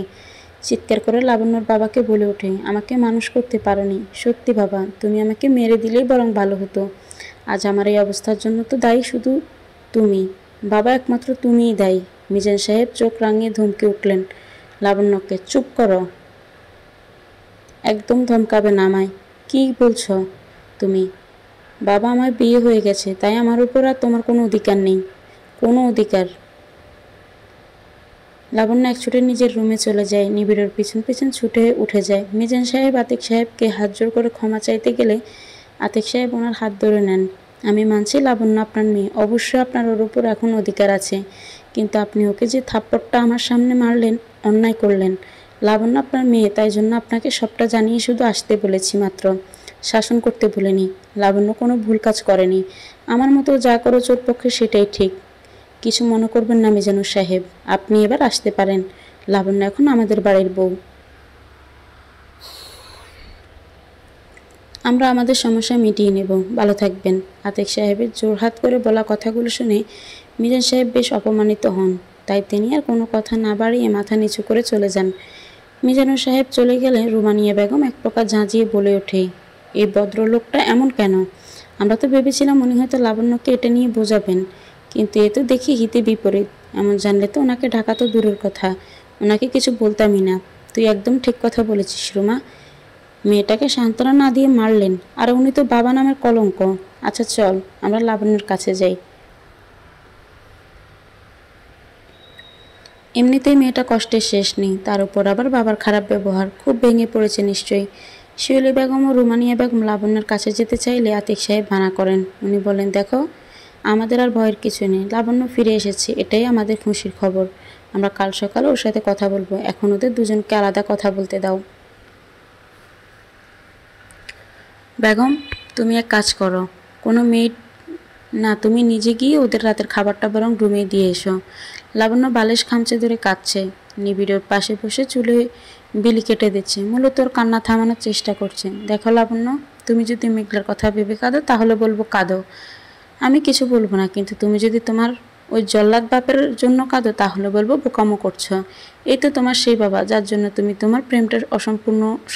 চিৎকার করে লাবণ্যর বাবাকে বলে ওঠে, আমাকে মানুষ করতে পারোনি। সত্যি বাবা, তুমি আমাকে মেরে দিলেই বরং ভালো হতো। আজ আমার এই অবস্থার জন্য তো দায়ী শুধু তুমি বাবা, একমাত্র তুমিই দায়ী। মিজান সাহেব চোখ রাঙিয়ে ধমকে উঠলেন লাবণ্যকে, চুপ করো, একদম ধমকাবে না আমায়। কী বলছো তুমি? বাবা, আমার বিয়ে হয়ে গেছে, তাই আমার উপর আর তোমার কোনো অধিকার নেই। কোনো অধিকার? লাবণ্য এক ছুটে নিজের রুমে চলে যায়, নিবিড়ের পিছন পিছন ছুটে উঠে যায়। মিজান সাহেব আতিক সাহেবকে হাত জোর করে ক্ষমা চাইতে গেলে আতিক সাহেব ওনার হাত ধরে নেন। আমি মানছি লাবণ্য আপনার মেয়ে, অবশ্যই আপনার ওর উপর এখন অধিকার আছে, কিন্তু আপনি ওকে যে থাপ্পড়টা আমার সামনে মারলেন, অন্যায় করলেন। লাবণ্য আপনার মেয়ে, তাই জন্য আপনাকে সবটা জানিয়ে শুধু আসতে বলেছি মাত্র, শাসন করতে ভুলিনি। লাবণ্য কোনো ভুল কাজ করেনি। আমার মতো যা করো ওর পক্ষে সেটাই ঠিক। কিছু মনে করবেন না মিজানুর সাহেব, আপনি এবার আসতে পারেন। লাবণ্য এখন আমাদের বাড়ির বউ। আমরা আমাদের সমস্যা মিটিয়ে নেব, ভালো থাকবেন। আতিক সাহেবের জোরহাত করে বলা কথাগুলো শুনে মিজান সাহেব বেশ অপমানিত হন, তাই তিনি আর কোনো কথা না বাড়িয়ে মাথা নিচু করে চলে যান। মিজানুর সাহেব চলে গেলে রুমানিয়া বেগম এক প্রকার ঝাঁঝিয়ে বলে ওঠে, এই ভদ্রলোকটা এমন কেন? আমরা তো ভেবেছিলাম উনি হয়তো লাবণ্যকে এটা নিয়ে বোঝাবেন, কিন্তু এ তো দেখি হিতে বিপরীত। এমন জানলে তো ওনাকে ঢাকা তো দূরের কথা, ওনাকে কিছু বলতামই না। তুই একদম ঠিক কথা বলেছিস রুমা, মেয়েটাকে সান্ত্বনা না দিয়ে মারলেন, আর উনি তো বাবা নামের কলঙ্ক। আচ্ছা চল, আমরা লাবণ্যের কাছে যাই। এমনিতেই মেয়েটা কষ্টের শেষ নেই, তার উপর আবার বাবার খারাপ ব্যবহার, খুব ভেঙে পড়েছে নিশ্চয়ই। শিউলি বেগম ও রুমানিয়া বেগম লাবণ্যের কাছে যেতে চাইলে আতিক সাহেব মানা করেন। উনি বলেন, দেখো, আমাদের আর ভয়ের কিছু নেই, লাবণ্য ফিরে এসেছে, এটাই আমাদের খুশির খবর। আমরা কাল সকালে ওর সাথে কথা বলবো, এখন ওদের দুজনকে আলাদা কথা বলতে দাও। বেগম, তুমি এক কাজ করো, কোনো মেয়ে না, তুমি নিজে গিয়ে ওদের রাতের খাবারটা বরং রুমে দিয়ে এসো। লাবণ্য বালিশ খামচে ধরে কাঁদছে, নিবিড়ের পাশে বসে চুলে বিলি কেটে দিচ্ছে, মূলত ওর কান্না থামানোর চেষ্টা করছে। দেখো লাবণ্য, তুমি যদি মেঘলার কথা ভেবে কাঁদো তাহলে বলবো কাঁদো, আমি কিছু বলবো না, কিন্তু তুমি যদি তোমার ওই জল্লাদ বাপের জন্য কাঁদো তাহলে বলবো বোকামো করছো। এই তো তোমার সেই বাবা, যার জন্য তুমি তোমার প্রেমটা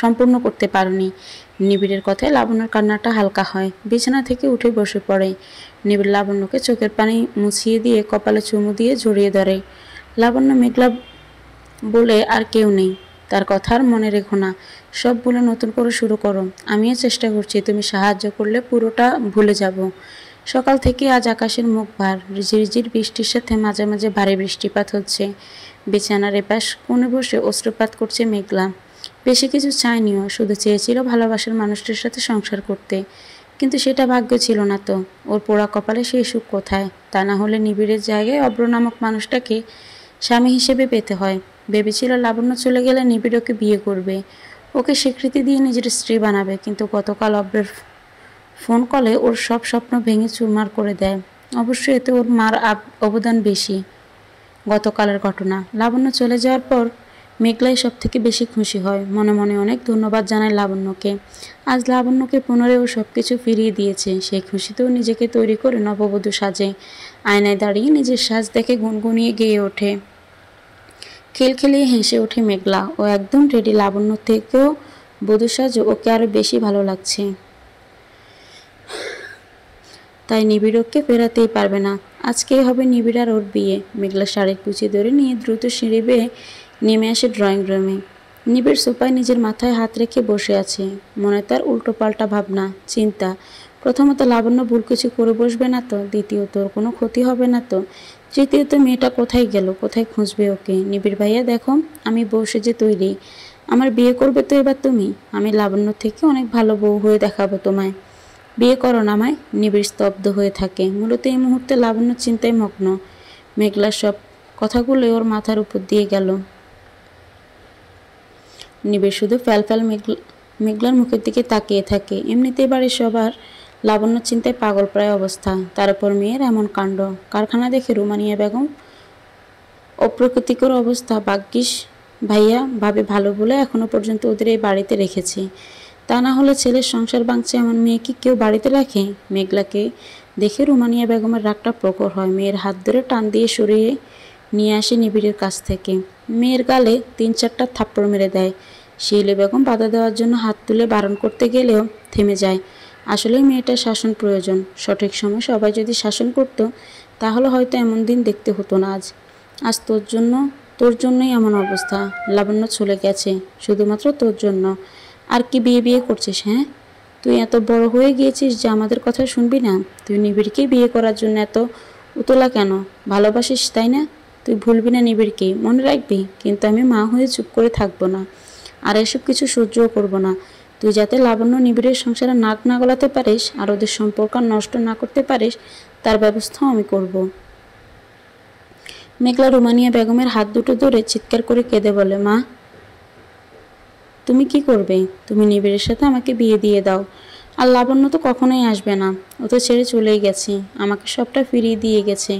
সম্পূর্ণ করতে পারোনি। নিবিড়ের কথায় লাবণ্যর কান্নাটা হালকা হয়, বিছানা থেকে উঠে বসে পড়ে। নিবিড় লাবণ্যকে চোখের পানি মুছিয়ে দিয়ে কপালে চুমু দিয়ে জড়িয়ে ধরে। লাবণ্য, মেঘলা বলে আর কেউ নেই, তার কথা আর মনে রেখো না, সব বলে নতুন করে শুরু করো। আমিও চেষ্টা করছি, তুমি সাহায্য করলে পুরোটা ভুলে যাব। সকাল থেকে আজ আকাশের মুখ ভার, রিঝিরিঝির বৃষ্টির সাথে মাঝে মাঝে ভারী বৃষ্টিপাত হচ্ছে। বিছানার এপাশ কোণে বসে অশ্রুপাত করছে মেঘলা। বেশি কিছু চায়নিও, শুধু চেয়েছিল ভালোবাসার মানুষটির সাথে সংসার করতে, কিন্তু সেটা ভাগ্য ছিল না তো। ওর পোড়া কপালে সেই সুখ কোথায়? তা না হলে নিবিড়ের জায়গায় অব্র নামক মানুষটাকে স্বামী হিসেবে পেতে হয়। ভেবেছিল লাবণ্য চলে গেলে নিবিড় ওকে বিয়ে করবে, ওকে স্বীকৃতি দিয়ে নিজের স্ত্রী বানাবে, কিন্তু গতকাল অব্রের ফোন কলে ওর সব স্বপ্ন ভেঙে চুরমার করে দেয়। অবশ্যই এতে ওর মার অবদান বেশি। গতকালের ঘটনা, লাবণ্য চলে যাওয়ার পর মেঘলাই সব থেকে বেশি খুশি হয়, মনে মনে অনেক ধন্যবাদ জানায় লাবণ্যকে। আজ লাবণ্যকে পুনরায় ও সব কিছু ফিরিয়ে দিয়েছে। সেই খুশিতেও নিজেকে তৈরি করে নববধূ সাজে, আয়নায় দাঁড়িয়ে নিজের সাজ দেখে গুনগুনিয়ে গেয়ে ওঠে। খিলখিলিয়ে হেসে ওঠে মেঘলা। ও একদম রেডি, লাবণ্য থেকেও বধূ সাজ ওকে আরো বেশি ভালো লাগছে। তাই নিবিড় ওকে ফেরাতেই পারবে না। আজকেই হবে নিবিড় আর ওর বিয়ে। মেঘলা শাড়ির কুচি ধরে নিয়ে দ্রুত সিঁড়ি বেয়ে নেমে আসে ড্রয়িং রুমে। নিবিড় সোফায় নিজের মাথায় হাত রেখে বসে আছে। মনে তার উল্টো পাল্টা ভাবনা, চিন্তা। প্রথমত, লাবণ্য ভুল কিছু করে বসবে না তো? দ্বিতীয়ত, ওর কোনো ক্ষতি হবে না তো? তৃতীয়ত, মেয়েটা কোথায় গেল? কোথায় খুঁজবে ওকে? নিবিড় ভাইয়া দেখো, আমি বউ সেজে তৈরি। আমার বিয়ে করবে তো এবার তুমি? আমি লাবণ্য থেকে অনেক ভালো বউ হয়ে দেখাবো তোমায়। বিয়ে করো না আমায়। নিবিড় স্তব্ধ হয়ে থাকে। মূলত এই মুহূর্তে লাবণ্য চিন্তায় মগ্ন। মেঘলার সব কথাগুলো ওর মাথার উপর দিয়ে গেল। নিবিড় শুধু ফ্যালফ্যাল মেঘলার মুখের দিকে তাকিয়ে থাকে। এমনিতেই বাড়ির সবার লাবণ্য চিন্তায় পাগল প্রায় অবস্থা, তার উপর মেয়ের এমন কাণ্ড। কারখানা দেখে রুমানিয়া বেগম অপ্রকৃতিকর অবস্থা। ভাগ্যিস ভাইয়া ভাবে ভালো বলে এখনো পর্যন্ত ওদের এই বাড়িতে রেখেছে। তা না হলে ছেলের সংসার ভাঙছে এমন মেয়ে কি কেউ বাড়িতে রাখে? মেঘলাকে দেখে রুমানিয়া বেগমের রাগটা প্রখর হয়। মেয়ের হাত ধরে টান দিয়ে সরিয়ে নিয়ে আসে নিবিড়ের কাছ থেকে। মেয়ের গালে 3-4টা থাপ্পড় মেরে দেয়। শিউলি বেগম বাধা দেওয়ার জন্য হাত তুলে বারণ করতে গেলেও থেমে যায়। আসলে মেয়েটার শাসন প্রয়োজন। সঠিক সময় সবাই যদি শাসন করত, তাহলে হয়তো এমন দিন দেখতে হতো না। আজ তোর জন্যই এমন অবস্থা। লাবণ্য চলে গেছে শুধুমাত্র তোর জন্য। আর কি বিয়ে করছিস? হ্যাঁ, তুই এত বড় হয়ে গিয়েছিস যে আমাদের কথা শুনবি না? তুই নিবিড়কে বিয়ে করার জন্য এত উতলা কেন? ভালোবাসিস তাই না? তুই ভুলবি না নিবিড়কে, মনে রাখবি। কিন্তু আমি মা হয়ে চুপ করে থাকবো না, আর এসব কিছু সহ্যও করবো না। তুই যাতে লাবণ্য নিবিড়ের সংসারে নাক না গলাতে পারিস আর ওদের সম্পর্ক নষ্ট না করতে পারিস, তার ব্যবস্থাও আমি করব। মেঘলা রুমানিয়া বেগমের হাত দুটো ধরে চিৎকার করে কেঁদে বলে, মা তুমি কি করবে? তুমি নিবিড়ের সাথে আমাকে বিয়ে দিয়ে দাও। আর লাবণ্য তো কখনোই আসবে না, ও তো ছেড়ে চলেই গেছে, আমাকে সবটা ফিরিয়ে দিয়ে গেছে।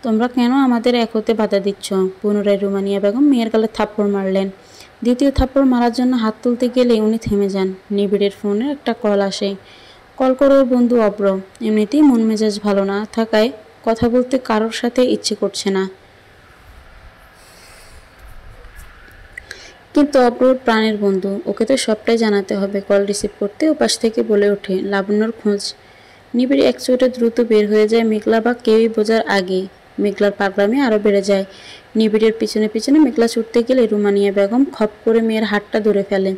তোমরা কেন আমাদের এক হতে বাধা দিচ্ছ? পুনরায় রুমানিয়া বেগম মেয়ের গালে থাপ্পড় মারলেন। দ্বিতীয় থাপ্পড় মারার জন্য হাত তুলতে গেলে উনি থেমে যান। নিবিড়ের ফোনে একটা কল আসে। কল করে ওর বন্ধু অব্র। এমনিতেই মন মেজাজ ভালো না থাকায় কথা বলতে কারোর সাথে ইচ্ছে করছে না। কিন্তু অব্রর প্রাণের বন্ধু, ওকে তো সবটাই জানাতে হবে। কল রিসিভ করতে ওপাশ থেকে বলে ওঠে, লাবণ্যর খোঁজ। নিবিড় এক চোটে দ্রুত বের হয়ে যায় মেঘলা বা কেউই বোঝার আগে। মেঘলার পাগলামি আরও বেড়ে যায়। নিবিড়ের পিছনে পিছনে মেঘলা ছুটতে গেলে রুমানিয়া বেগম খপ করে মেয়ের হাতটা ধরে ফেলে।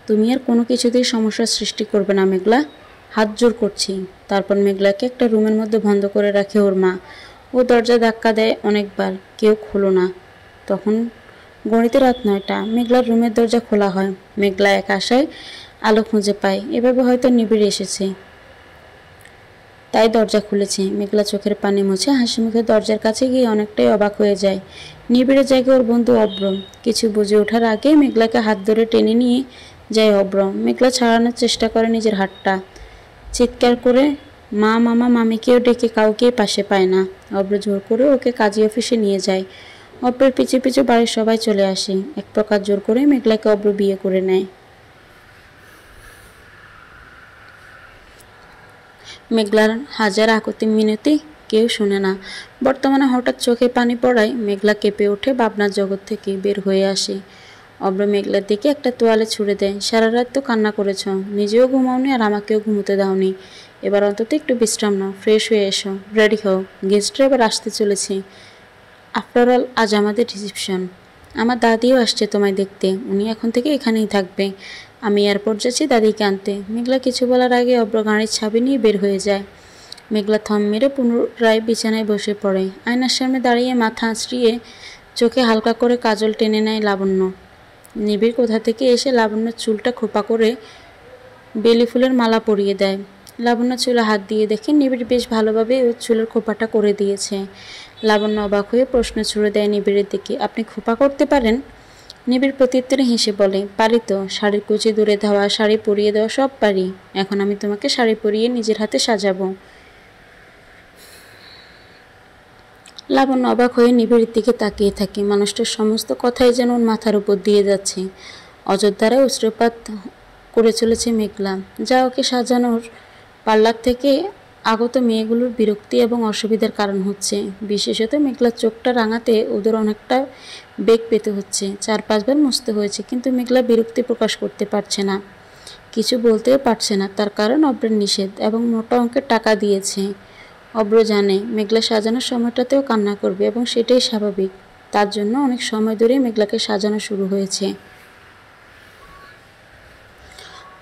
তুমি আর কোনো কিছুতেই সমস্যার সৃষ্টি করবে না মেঘলা, হাত জোর করছি। তারপর মেঘলাকে একটা রুমের মধ্যে বন্ধ করে রাখে ওর মা। ও দরজা ধাক্কা দেয় অনেকবার, কেউ খোলো না। তখন গণিতে রাত 9টা। মেঘলার রুমের দরজা খোলা হয়। মেঘলা এক আশায় আলো খুঁজে পায়, এভাবে হয়তো নিবিড় এসেছে তাই দরজা খুলেছে। মেঘলা চোখের পানি মুছে হাসি মুখে দরজার কাছে গিয়ে অনেকটাই অবাক হয়ে যায়। নিবিড়ের জায়গায় ওর বন্ধু অব্র। কিছু বুঝে ওঠার আগে মেঘলাকে হাত ধরে টেনে নিয়ে যায় অব্র। মেঘলা ছাড়ানোর চেষ্টা করে নিজের হাতটা। চিৎকার করে মা মামা মামিকেও ডেকে কাউকেই পাশে পায় না। অব্র জোর করে ওকে কাজী অফিসে নিয়ে যায়। অব্রের পিছু পিছু বাড়ির সবাই চলে আসে। এক প্রকার জোর করে মেঘলাকে অব্র বিয়ে করে নেয়। মেঘলার হাজার আকুতি মিনতি কেউ শুনে না। বর্তমানে হঠাৎ চোখে পানি পড়ায় মেঘলা কেঁপে ওঠে, ভাবনার জগৎ থেকে বের হয়ে আসে। অব্র মেঘলার দিকে একটা তোয়ালে ছুড়ে দেয়। সারা রাত তো কান্না করেছ, নিজেও ঘুমাওনি আর আমাকেও ঘুমোতে দাওনি। এবার অন্তত একটু বিশ্রাম নাও, ফ্রেশ হয়ে এসো, রেডি হও, গেস্টরা এবার আসতে চলেছে। আফটার অল আজ আমাদের রিসেপশন। আমার দাদিও আসছে তোমায় দেখতে, উনি এখন থেকে এখানেই থাকবে। আমি এয়ারপোর্ট যাচ্ছি দাদিকে আনতে। মেঘলা কিছু বলার আগে অব্র গাড়ির ছাবি নিয়ে বের হয়ে যায়। মেঘলা থম মেরে পুনরায় বিছানায় বসে পড়ে। আয়নার সামনে দাঁড়িয়ে মাথা আঁচড়িয়ে চোখে হালকা করে কাজল টেনে নেয় লাবণ্য। নিবিড় কোথা থেকে এসে লাবণ্যর চুলটা খোপা করে বেলি ফুলের মালা পরিয়ে দেয়। লাবণ্য চুলে হাত দিয়ে দেখে নিবিড় বেশ ভালোভাবে ওর চুলের খোপাটা করে দিয়েছে। লাবণ্য অবাক হয়ে প্রশ্ন ছুড়ে দেয় নিবিড়ের দিকে, আপনি খোপা করতে পারেন? নিবিড় প্রত্যুত্তরে হেসে বলে, পারি তো। শাড়ির কুচি দূরে দেওয়া, শাড়ি পরিয়ে দেওয়া সব পারি। এখন আমি তোমাকে শাড়ি পরিয়ে নিজের হাতে সাজাবো। লাবণ্য অবাক হয়ে নিবিড়ের দিকে তাকিয়ে থাকে। মানুষটার সমস্ত কথাই যেন ওর মাথার উপর দিয়ে যাচ্ছে। অযোধ্যারে উষ্ট্রপাত করে চলেছে মেঘলা, যা ওকে সাজানোর পার্লার থেকে আগত মেয়েগুলোর বিরক্তি এবং অসুবিধার কারণ হচ্ছে। বিশেষত মেঘলার চোখটা রাঙাতে ওদের অনেকটা বেগ পেতে হচ্ছে। 4-5 বার মুছতে হয়েছে, কিন্তু মেঘলা বিরক্তি প্রকাশ করতে পারছে না, কিছু বলতেও পারছে না। তার কারণ অব্রের নিষেধ এবং মোটা অঙ্কের টাকা দিয়েছে। অব্র জানে মেঘলা সাজানোর সময়টাতেও কান্না করবে এবং সেটাই স্বাভাবিক। তার জন্য অনেক সময় ধরে মেঘলাকে সাজানো শুরু হয়েছে।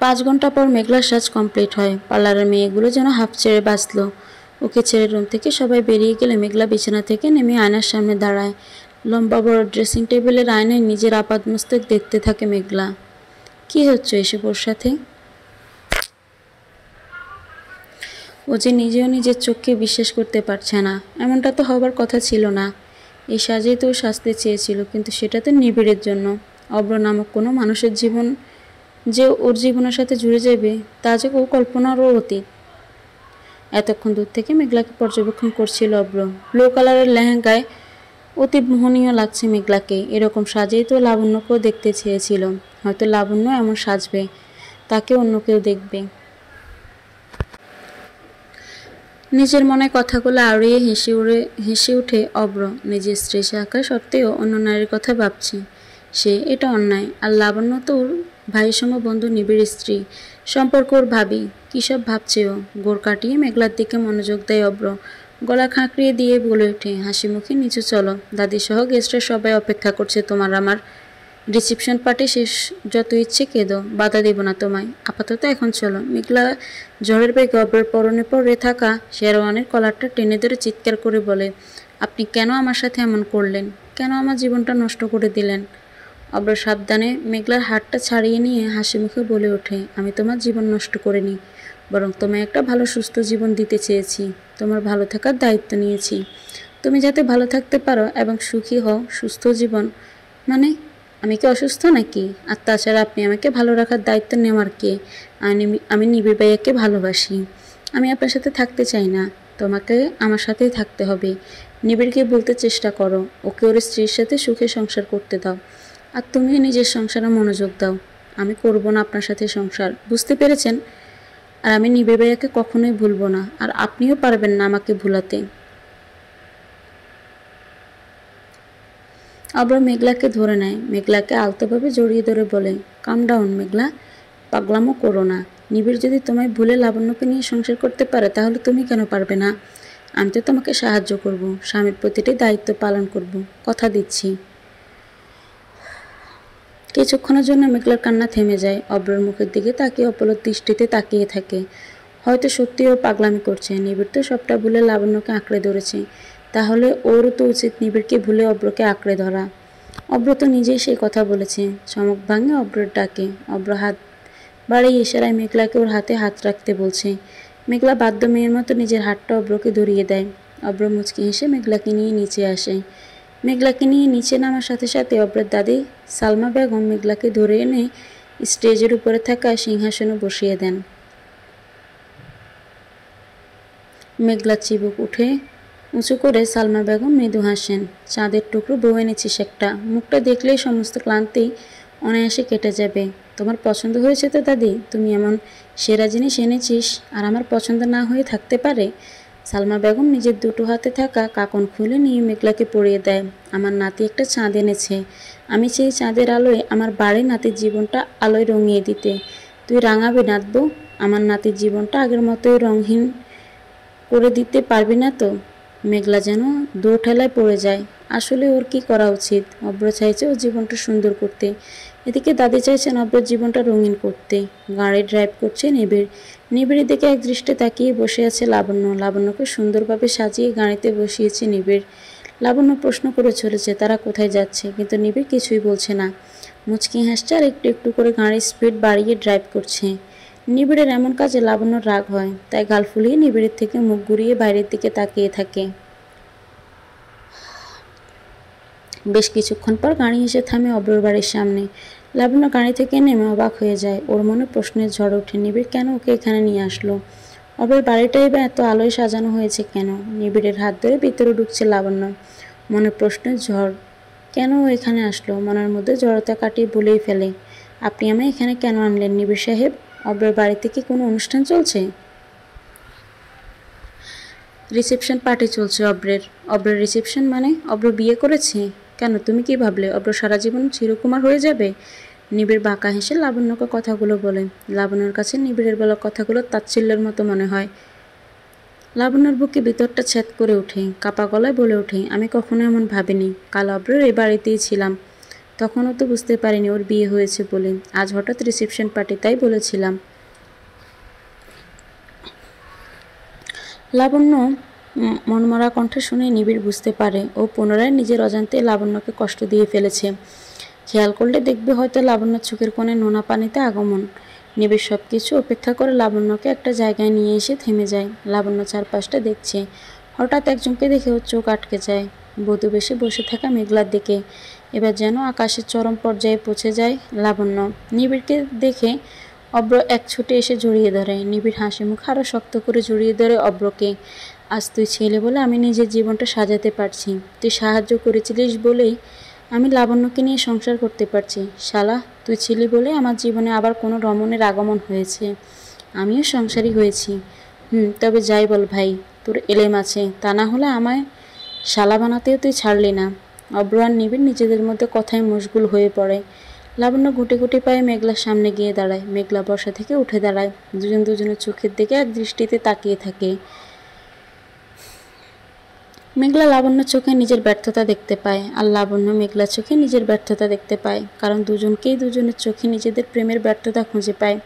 5 ঘন্টা পর মেঘলার সাজ কমপ্লিট হয়। পার্লারের মেয়েগুলো যেন হাফ ছেড়ে বাঁচল। ওকে ছেড়ে রুম থেকে সবাই বেরিয়ে গেলে মেঘলা বিছানা থেকে নেমে আয়নার সামনে দাঁড়ায়। লম্বা বড় ড্রেসিং টেবিলের আয়নায় নিজের আপাদমস্তক দেখতে থাকে মেঘলা। কি হচ্ছে এসব ওর সাথে? ও যে নিজেও নিজের চোখকে বিশ্বাস করতে পারছে না। এমনটা তো হবার কথা ছিল না। এই সাজেই তো ও সাজতে চেয়েছিল, কিন্তু সেটা তো নিবিড়ের জন্য। অব্র নামক কোনো মানুষের জীবন যে ওর জীবনের সাথে জুড়ে যাবে তা যে ও কল্পনারও অতীত। এতক্ষণ দূর থেকে মেঘলাকে পর্যবেক্ষণ করছিল অব্র। ব্লু কালারের লেহেঙ্গায় অতি মোহনীয় লাগছে মেঘলাকে। এরকম সাজেই তো লাবণ্যকেও দেখতে চেয়েছিল। হয়তো লাবণ্য এমন সাজবে, তাকে অন্য কেউ দেখবে। নিজের মনে কথাগুলো আড়িয়ে হেসে উঠে অব্র। নিজের স্ত্রী থাকা সত্ত্বেও অন্য নারীর কথা ভাবছে সে, এটা অন্যায়। আর লাবণ্য তো ওর ভাইসম বন্ধু নিবিড় স্ত্রী, সম্পর্ক ওর ভাবি। কী সব ভাবছে ও? গোড় কাটিয়ে মেঘলার দিকে মনোযোগ দেয় অব্র। গলা খাঁকড়িয়ে দিয়ে বলে ওঠে, হাসি মুখে নিচু চলো, দাদি সহ গেস্টরা সবাই অপেক্ষা করছে তোমার আমার রিসেপশন পার্টি শেষ। যত ইচ্ছে কেঁদো, বাধা দেব না তোমায়। আপাতত এখন চলো। মেঘলা ঝড়ের বেগে অব্রের পরনে পরে থাকা শেরওয়ানের কলারটা টেনে ধরে চিৎকার করে বলে, আপনি কেন আমার সাথে এমন করলেন? কেন আমার জীবনটা নষ্ট করে দিলেন? অব্র সাবধানে মেঘলার হাতটা ছাড়িয়ে নিয়ে হাসি মুখে বলে ওঠে, আমি তোমার জীবন নষ্ট করিনি, বরং তোমায় একটা ভালো সুস্থ জীবন দিতে চেয়েছি। তোমার ভালো থাকার দায়িত্ব নিয়েছি। তুমি যাতে ভালো থাকতে পারো এবং সুখী হও। সুস্থ জীবন মানে আমি কি অসুস্থ নাকি? আর তাছাড়া আপনি আমাকে ভালো রাখার দায়িত্ব নেওয়ার কে? আমি নিবিড় ভাইয়াকে ভালোবাসি। আমি আপনার সাথে থাকতে চাই না। তোমাকে আমার সাথেই থাকতে হবে। নিবিড়কে বলতে চেষ্টা করো, ওকে ওর স্ত্রীর সাথে সুখে সংসার করতে দাও। আর তুমি নিজের সংসারে মনোযোগ দাও। আমি করব না আপনার সাথে সংসার, বুঝতে পেরেছেন? আর আমি নিবিড় ভাইয়াকে কখনোই ভুলব না, আর আপনিও পারবেন না আমাকে ভুলাতে। অব্র মেঘলাকে ধরে নেয়। মেঘলাকে আলতোভাবে জড়িয়ে ধরে বলে, কাম ডাউন মেঘলা, পাগলামো করো না। নিবিড় যদি তোমায় ভুলে লাবণ্যকে নিয়ে সংসার করতে পারে, তাহলে তুমি কেন পারবে না? আমি তো তোমাকে সাহায্য করব, স্বামীর প্রতিটি দায়িত্ব পালন করব, কথা দিচ্ছি। কিছুক্ষণের জন্য মেঘলার কান্না থেমে যায়। অব্রের মুখের দিকে তাকিয়ে অপলক দৃষ্টিতে তাকিয়ে থাকে। হয়তো সত্যি ও পাগলামি করছে। নিবিড় তো সবটা ভুলে লাবণ্যকে আঁকড়ে ধরেছে, তাহলে ওরও তো উচিত নিবিড়কে ভুলে অব্রকে আঁকড়ে ধরা। অব্র তো নিজেই সেই কথা বলেছে। চমক ভাঙে অব্রের ডাকে। অব্র হাত বাড়িয়ে ইশারায় মেঘলাকে ওর হাতে হাত রাখতে বলছে। মেঘলা বাধ্য মেয়ের মতো নিজের হাতটা অব্রকে ধরিয়ে দেয়। অব্র মুচকি হেসে মেঘলাকে নিয়ে নিচে আসে। মেঘলাকে নিয়ে নিচে নামার সাথে সাথে অব্রের দাদি সালমা বেগম মেঘলাকে ধরে এনে স্টেজের উপরে থাকা সিংহাসনে বসিয়ে দেন। মেঘলা চিবুক উঠে উঁচু করে সালমা বেগম মৃদু হাসেন। চাঁদের টুকরো বউ এনেছিস একটা, মুখটা দেখলেই সমস্ত ক্লান্তি অনায়াসে কেটে যাবে। তোমার পছন্দ হয়েছে তো দাদি? তুমি এমন সেরা জিনিস এনেছিস, আর আমার পছন্দ না হয়ে থাকতে পারে? সালমা বেগম নিজের দুটো হাতে থাকা কাকন খুলে নিয়ে মেঘলাকে পরিয়ে দেয়। আমার নাতি একটা চাঁদ এনেছে। আমি চাই চাঁদের আলোয় আমার বাড়ির নাতির জীবনটা আলোয় রঙিয়ে দিতে। তুই রাঙাবি নাতবো? আমার নাতির জীবনটা আগের মতোই রঙহীন করে দিতে পারবি না তো? মেঘলা যেন দো ঠেলায় পড়ে যায়। আসলে ওর কি করা উচিত? অব্র চাইছে ওর জীবনটা সুন্দর করতে, এদিকে দাদি চাইছেন অব্রের জীবনটা রঙিন করতে। গাড়ি ড্রাইভ করছে নিবিড়। নিবিড়ের দিকে এক দৃষ্টে তাকিয়ে বসে আছে লাবণ্য। লাবণ্যকে সুন্দরভাবে সাজিয়ে গাড়িতে বসিয়েছে নিবিড়। লাবণ্য প্রশ্ন করে চলেছে তারা কোথায় যাচ্ছে, কিন্তু নিবিড় কিছুই বলছে না। মুচকি হাসছে আর একটু একটু করে গাড়ির স্পিড বাড়িয়ে ড্রাইভ করছে। নিবিড়ের এমন কাজে লাবণ্যর রাগ হয়, তাই গাল ফুলিয়ে নিবিড়ের থেকে মুখ ঘুরিয়ে বাইরের দিকে তাকিয়ে থাকে। বেশ কিছুক্ষণ পর গাড়ি এসে থামে অব্রর বাড়ির সামনে। লাবণ্য গাড়ি থেকে নেমে অবাক হয়ে যায়। ওর মনে প্রশ্নের ঝড় ওঠে, নিবিড় কেন ওকে এখানে নিয়ে আসলো? অব্রের বাড়িটাই বা এত আলোয় সাজানো হয়েছে কেন? নিবিড়ের হাত ধরে ভিতরে ঢুকছে লাবণ্য। মনে প্রশ্নের ঝড়, কেন ও এখানে আসলো? মনের মধ্যে জড়তা কাটিয়ে বলেই ফেলে, আপনি আমায় এখানে কেন আনলেন নিবিড় সাহেব? অব্রের বাড়িতে কি কোনো অনুষ্ঠান চলছে? রিসেপশন পার্টি চলছে অব্রের রিসেপশন মানে অব্র বিয়ে করেছে? কেন, তুমি কি ভাবলে অব্র সারা জীবন চিরকুমার হয়ে যাবে? নিবিড় বাঁকা হেসে লাবণ্যকে কথাগুলো বলে। লাবণ্যর কাছে নিবিড়ের বলা কথাগুলো তাচ্ছিল্যের মতো মনে হয়। লাবণ্যর বুকে ভিতরটা ছেদ করে ওঠে, কাপা গলায় বলে ওঠে, আমি কখনো এমন ভাবিনি। কাল অব্রের এই বাড়িতেই ছিলাম, তখনও তো বুঝতে পারিনি ওর বিয়ে হয়েছে বলে। আজ হঠাৎ রিসেপশন পার্টি, তাই বলেছিলাম। লাবণ্য মনমরা কণ্ঠে শুনে নিবিড় বুঝতে পারে ও পুনরায় নিজের অজান্তে লাবণ্যকে কষ্ট দিয়ে ফেলেছে। খেয়াল করলে দেখবে হয়তো লাবণ্যর চোখের কোণে নোনা পানিতে আগমন। নিবিড় সব কিছু উপেক্ষা করে লাবণ্যকে একটা জায়গায় নিয়ে এসে থেমে যায়। লাবণ্য চারপাশটা দেখছে। হঠাৎ একজনকে দেখে ওর চোখ আটকে যায়, বধূ বেশে বসে থাকা মেঘলার দিকে। এবার যেন আকাশের চরম পর্যায়ে পৌঁছে যায় লাবণ্য। নিবিড়কে দেখে অব্র এক ছুটে এসে জড়িয়ে ধরে। নিবিড় হাসি মুখ আরও শক্ত করে জড়িয়ে ধরে অব্রকে। আজ তুই ছেলে বলে আমি নিজের জীবনটা সাজাতে পারছি, তুই সাহায্য করেছিলিস বলেই আমি লাবণ্যকে নিয়ে সংসার করতে পারছি। শালা, তুই ছিলি বলে আমার জীবনে আবার কোনো রমণের আগমন হয়েছে, আমিও সংসারী হয়েছি। তবে যাই বল ভাই, তোর এলেম আছে, তা না হলে আমায় শালা বানাতেও তুই ছাড়লি না। অব্র আর নিবিড় নিজেদের মধ্যে কথায় মশগুল হয়ে পড়ে। লাবণ্য গুটি গুটি পায়ে মেঘলার সামনে গিয়ে দাঁড়ায়। মেঘলা বসা থেকে উঠে দাঁড়ায়, দুজনের চোখের দিকে এক দৃষ্টিতে তাকিয়ে থাকে। মেঘলা লাবণ্যর চোখে নিজের ব্যর্থতা দেখতে পায়, আর লাবণ্য মেঘলার চোখে নিজের ব্যর্থতা দেখতে পায়, কারণ দুজনের চোখে নিজেদের প্রেমের ব্যর্থতা খুঁজে পায়।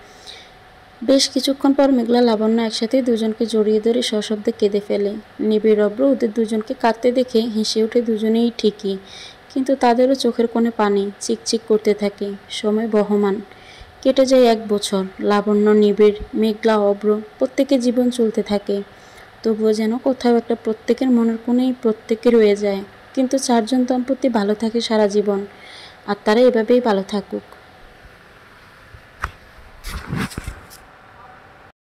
বেশ কিছুক্ষণ পর মেঘলা লাবণ্য একসাথে দুজনকে জড়িয়ে ধরে সশব্দে কেঁদে ফেলে। নিবিড় অব্র ওদের দুজনকে কাঁদতে দেখে হেসে ওঠে দুজনেই ঠিকই, কিন্তু তাদেরও চোখের কোণে পানি চিকচিক করতে থাকে। সময় বহমান, কেটে যায় 1 বছর। লাবণ্য, নিবিড়, মেঘলা, অব্র প্রত্যেকের জীবন চলতে থাকে, তবুও যেন কোথাও একটা প্রত্যেকের মনের কোণেই প্রত্যেকে রয়ে যায়। কিন্তু 4 জন দম্পতি ভালো থাকে সারা জীবন, আর তারা এভাবেই ভালো থাকুক।